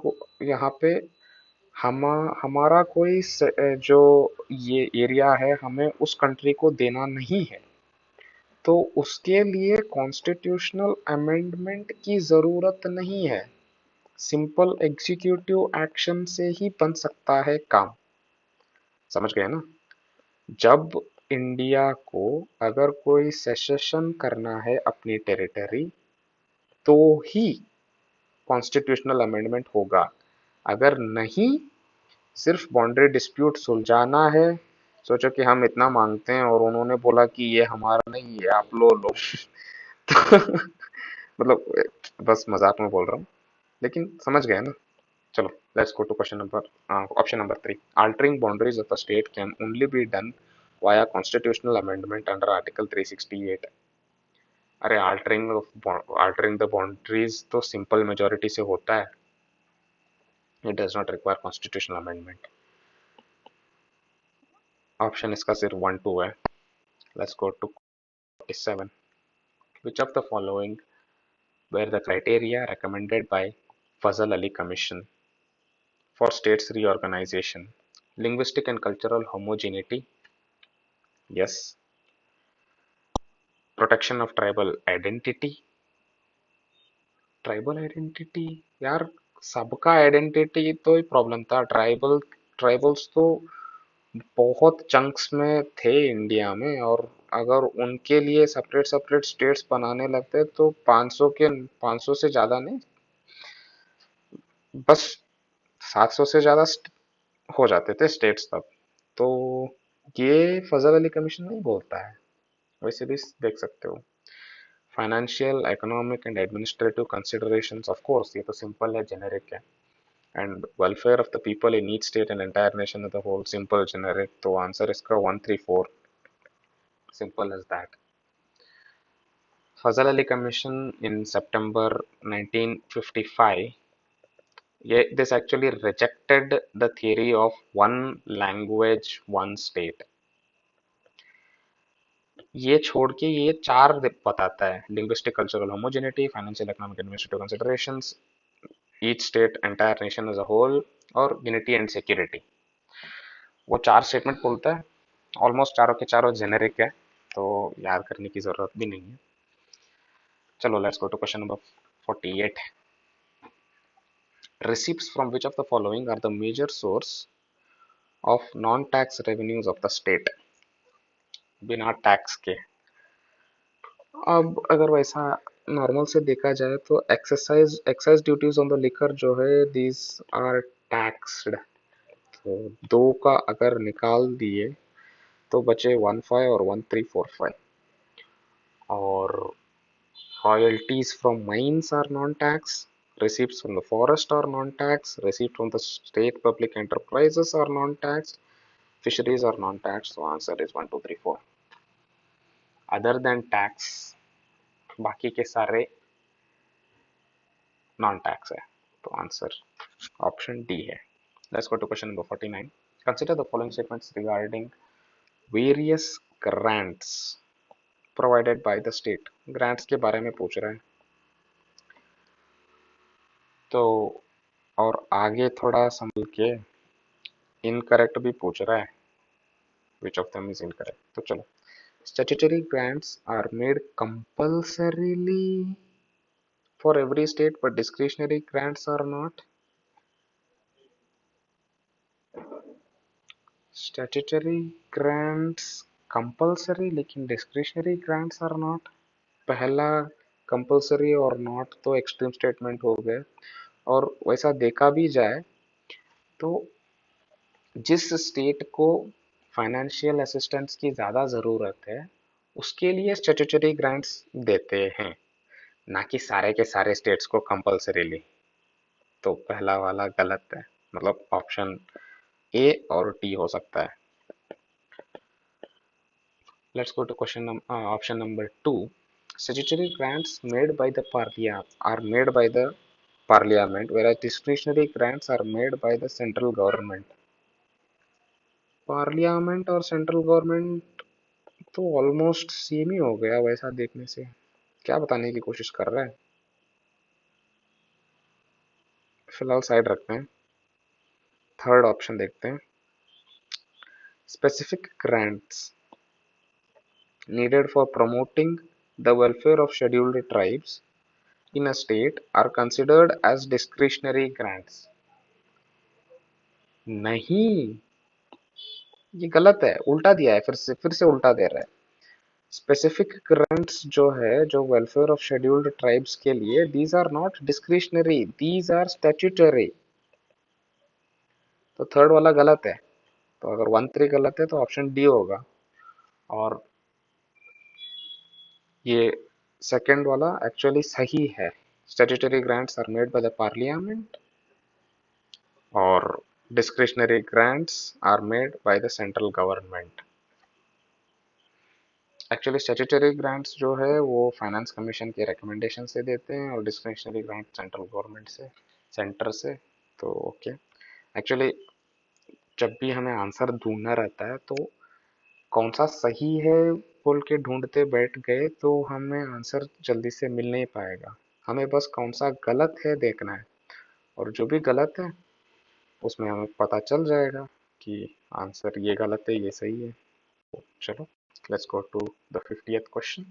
यहाँ पे हम हमारा कोई जो ये एरिया है हमें उस कंट्री को देना नहीं है, तो उसके लिए कॉन्स्टिट्यूशनल अमेंडमेंट की जरूरत नहीं है। सिंपल एग्जीक्यूटिव एक्शन से ही बन सकता है काम। समझ गए ना? जब इंडिया को अगर कोई सेसेशन करना है अपनी टेरिटरी, तो ही कॉन्स्टिट्यूशनल अमेंडमेंट होगा। अगर नहीं, सिर्फ बाउंड्री डिस्प्यूट सुलझाना है, सोचो कि हम इतना मांगते हैं और उन्होंने बोला कि ये हमारा नहीं, ये आप लो तो मतलब बस मजाक में बोल रहा हूँ, लेकिन समझ गए ना? चलो, let's go to question number option number 3. Altering boundaries of a state can only be done via constitutional amendment under Article 368. अरे altering the boundaries तो simple majority से होता है. It does not require constitutional amendment. Option इसका सिर्फ 1 2 है. Let's go to 47. Which of the following were the criteria recommended by Fazal Ali Commission for states reorganization? Linguistic and cultural homogeneity, yes. Protection of tribal identity, यार सबका identity तो ही problem था. Tribals तो बहुत chunks में थे India में, और अगर उनके लिए सेपरेट सेपरेट स्टेट्स बनाने लगते तो 500 से ज्यादा नहीं, बस 700 से ज्यादा हो जाते थे स्टेट्स तब. तो ये फजल अली कमीशन नहीं बोलता है, वैसे भी देख सकते हो. Financial, economic and administrative considerations, of course ये तो सिंपल है, जेनेरिक है. And welfare of the people in each state and entire nation as the whole, simple generic. तो आंसर इसका 134, simple as that. Fazal Ali commission in September 1955, this actually rejected the theory of one language one state. ये छोड़ के ये चार बताता है: linguistic cultural homogeneity, financial economic administrative considerations, each state entire nation as a whole, और unity and security. वो चार स्टेटमेंट बोलता है, ऑलमोस्ट चारों के चारों जेनेरिक है, तो याद करने की जरूरत भी नहीं है. चलो let's go to question number 48. Receipts from which of the following are the major source of non-tax revenues of the state? बिना टैक्स के. अब अगर वैसा नॉर्मल से देखा जाए तो excise duties on the liquor जो है, दीज आर टैक्स्ड. तो दो का अगर निकाल दिए तो बचे 15 और 1345. और royalties from mines are non tax, receipts from the forest are non-tax, receipts from the state public enterprises are non-tax, fisheries are non-tax. So answer is 1 2 3 4. Other than tax, बाकी के सारे नॉन टैक्स है, तो answer option D है. Let's go to question number 49. Consider the following statements regarding various grants provided by the state. Grants के बारे में पूछ रहा है, तो और आगे थोड़ा संभल के इनकरेक्ट भी पूछ रहा है, which of them is incorrect. तो चलो. Statutory grants are made compulsorily for every state, but discretionary grants are not. Statutory grants compulsory, लेकिन discretionary grants are not. पहला compulsory और not तो extreme statement हो गए. और वैसा देखा भी जाए तो जिस स्टेट को फाइनेंशियल असिस्टेंस की ज़्यादा ज़रूरत है उसके लिए स्टैट्यूटरी ग्रांट्स देते हैं, ना कि सारे के सारे स्टेट्स को कंपल्सरीली. तो पहला वाला गलत है, मतलब ऑप्शन ए और टी हो सकता है. Let's go to question option number 2. Statutory grants made by the parliament, whereas discretionary grants are made by the central government. Parliament और सेंट्रल गवर्नमेंट तो ऑलमोस्ट सेम ही हो गया वैसा देखने से. क्या बताने की कोशिश कर रहा है, फिलहाल साइड रखते हैं. थर्ड ऑप्शन देखते हैं. Specific grants needed for promoting the welfare of scheduled tribes in a state are considered as discretionary grants. नहीं, ये गलत है, उल्टा दिया है, फिर से उल्टा दे रहा है. स्पेसिफिक ग्रांट्स जो है, जो वेलफेयर ऑफ शेड्यूल्ड ट्राइब्स के लिए, these are not discretionary, these are statutory. तो थर्ड वाला गलत है. तो अगर 1 3 गलत है तो ऑप्शन डी होगा. और ये सेकंड वाला एक्चुअली सही है. Statutory grants are made by the parliament और discretionary grants are made by the central government. Actually statutory grants जो है वो फाइनेंस कमीशन के रिकमेंडेशन से देते हैं और डिस्क्रिशनरी ग्रांट सेंट्रल गवर्नमेंट से, सेंटर से। तो ओके, एक्चुअली जब भी हमें आंसर ढूंढना रहता है तो कौन सा सही है बोल के ढूंढते बैठ गए तो हमें आंसर जल्दी से मिल नहीं पाएगा। हमें बस कौन सा गलत है देखना है, और जो भी गलत है उसमें हमें पता चल जाएगा कि आंसर ये गलत है ये सही है। तो चलो, let's go to the 50th question.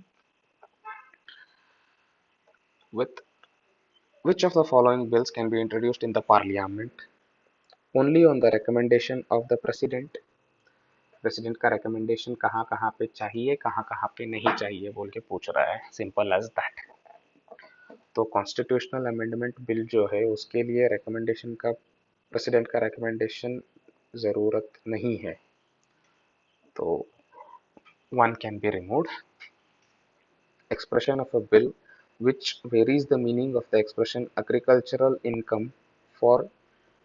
With which of the following bills can be introduced in the parliament only on the recommendation of the president? President का रिकमेंडेशन कहाँ कहाँ पे चाहिए, कहाँ कहाँ पे नहीं चाहिए बोल के पूछ रहा है, सिंपल एज दैट। तो कॉन्स्टिट्यूशनल अमेंडमेंट बिल जो है उसके लिए रिकमेंडेशन का, प्रेसिडेंट का रिकमेंडेशन ज़रूरत नहीं है, तो one can be removed. Expression of a bill which varies the meaning of the expression agricultural income for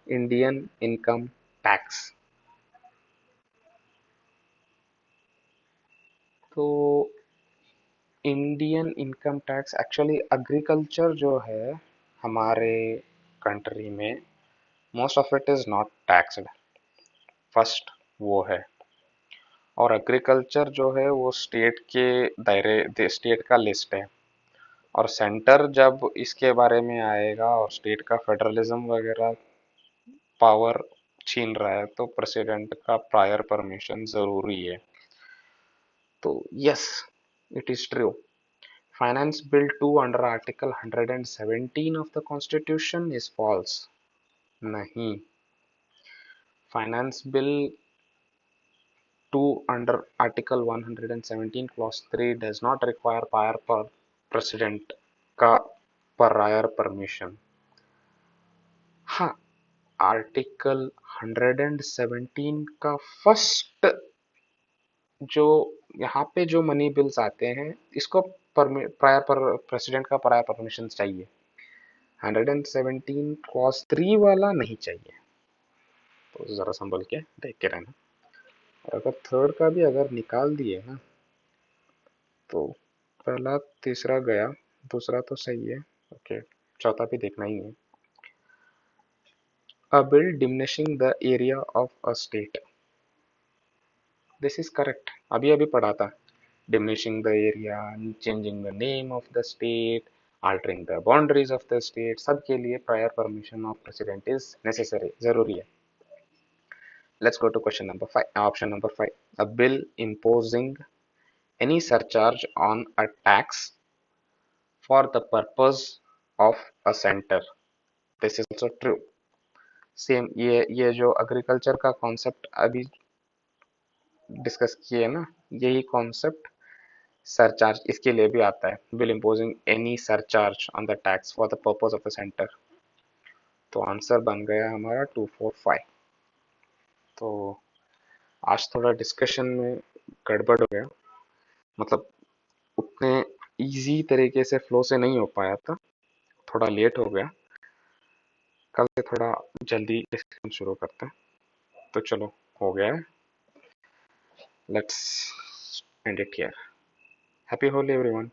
Indian income tax. तो Indian income tax, actually agriculture जो है हमारे कंट्री में most of it is not taxed, first वो है। और agriculture जो है वो स्टेट के दायरे, स्टेट का लिस्ट है, और सेंटर जब इसके बारे में आएगा और स्टेट का फेडरलिज्म वगैरह पावर छीन रहा है तो प्रेसिडेंट का प्रायर परमिशन जरूरी है। तो yes, it is true. Finance bill 2 under article 117 of the constitution is false. नहीं, finance bill 2 under article 117 clause 3 does not require prior per president का prior permission। हाँ, आर्टिकल 117 का फर्स्ट जो यहाँ पे जो मनी बिल्स आते हैं इसको प्रायर पर प्रेसिडेंट का प्रायर परमिशन चाहिए, 117 क्लॉज 3 वाला नहीं चाहिए। तो जरा संभल के देख के रहना। और अगर थर्ड का भी अगर निकाल दिए ना तो पहला तीसरा गया, दूसरा तो सही है, ओके, चौथा भी देखना ही है। A bill diminishing the area of a state, this is correct, अभी अभी पढ़ा था। Diminishing the area, changing the name of the state, altering the boundaries of the state, सबके लिए prior permission of president is necessary, जरूरी है। Let's go to question number 5, option number 5, a bill imposing any surcharge on a tax for the purpose of a center, this is also true। Same ये जो agriculture का concept अभी discuss किए ना, यही concept surcharge इसके लिए भी आता है। Bill imposing any surcharge on the tax for the purpose of the centre. तो आंसर बन गया हमारा 245। तो आज थोड़ा डिस्कशन में गड़बड़ हो गया, मतलब उतने इजी तरीके से फ्लो से नहीं हो पाया था, थोड़ा लेट हो गया। कल से थोड़ा जल्दी डिस्कशन शुरू करते हैं। तो चलो, हो गया है, let's end it here. Happy Holi everyone.